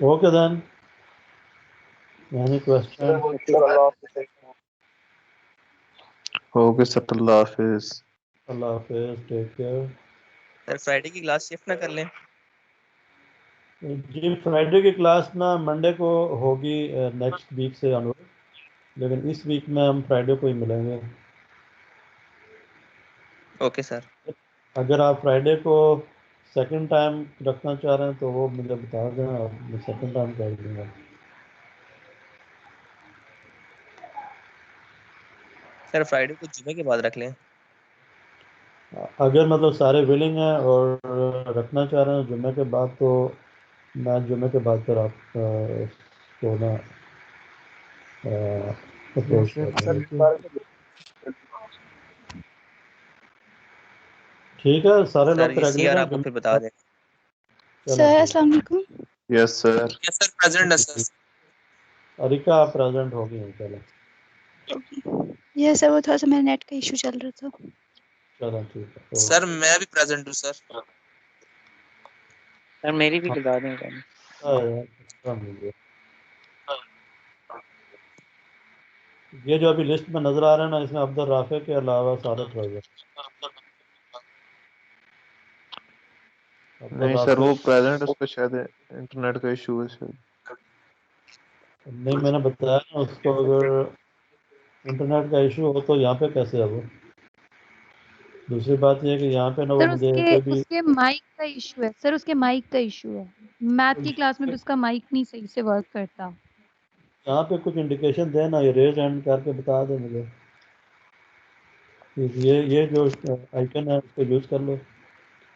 Speaker 1: Okay then, any question?
Speaker 5: Okay sir, अल्लाह हाफिज।
Speaker 1: अल्लाह हाफिज, टेक केयर।
Speaker 3: सर फ्राइडे की क्लास शिफ्ट ना कर लें?
Speaker 1: जी फ्राइडे की क्लास ना मंडे को होगी नेक्स्ट वीक से ऑनवर्ड, लेकिन इस वीक में हम फ्राइडे को ही मिलेंगे।
Speaker 3: Okay sir.
Speaker 1: अगर आप फ्राइडे को सेकंड टाइम रखना चाह रहे हैं तो वो मुझे बता दें, और मैं सेकंड टाइम कर दूँगा।
Speaker 3: सर फ्राइडे को जुमे के बाद रख लें?
Speaker 1: अगर मतलब सारे विलिंग हैं और रखना चाह रहे हैं जुम्मे के बाद, तो मैं जुम्मे के बाद फिर आप को ना अप्रोच कर दूँगा। ठीक है, सारे
Speaker 3: सर
Speaker 1: लोग फिर
Speaker 3: ये
Speaker 1: अगले
Speaker 3: सीआर
Speaker 1: दिन
Speaker 3: आपको
Speaker 1: जुम्मे
Speaker 3: फिर
Speaker 1: के
Speaker 3: बता
Speaker 1: बाद।
Speaker 3: दें।
Speaker 1: चलो
Speaker 7: सर
Speaker 1: ठीक
Speaker 7: अस्सलाम वालेकुम।
Speaker 5: Yes sir.
Speaker 3: Yes sir, present है सर।
Speaker 1: है, अरिका आप प्रेजेंट होगी हैं, चलो
Speaker 7: ये सर वो थोड़ा सा मेरा नेट का इशू चल रहा था।
Speaker 1: चलो ठीक है।
Speaker 3: सर मैं भी प्रेजेंट हूँ सर।
Speaker 4: सर मेरी भी लगा दें क्या?
Speaker 1: यार, कम हो गया। ये जो अभी लिस्ट में नजर आ रहा है ना, इसमें अब्दुल राफे के अलावा सारे प्रेजेंट। अब्दुल
Speaker 5: नहीं सर,
Speaker 1: राफे
Speaker 5: वो प्रेजेंट, उस पर शायद इंटरनेट का इशू है शायद।
Speaker 1: नहीं, मैंने बताया ना उसको, अगर इंटरनेट का इशू हो तो यहाँ पे कैसे है वो। दूसरी बात ये है कि यहाँ पे ना वो
Speaker 2: सर
Speaker 1: मुझे
Speaker 2: उसके
Speaker 1: कोई भी
Speaker 2: उसके माइक का इशू है सर, उसके माइक का इशू है। मैथ की क्लास में तो उसका माइक नहीं सही से वर्क करता।
Speaker 1: यहाँ पे कुछ इंडिकेशन दे ना, ये रेज हैंड करके बता दे मुझे कि ये जो आइकन है उसको यूज़ कर लो।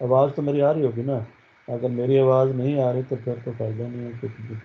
Speaker 1: आवाज़ तो मेरी आ रही होगी ना, अगर मेरी आवाज़ नहीं आ रही तो फिर तो फायदा नहीं है कुछ भी।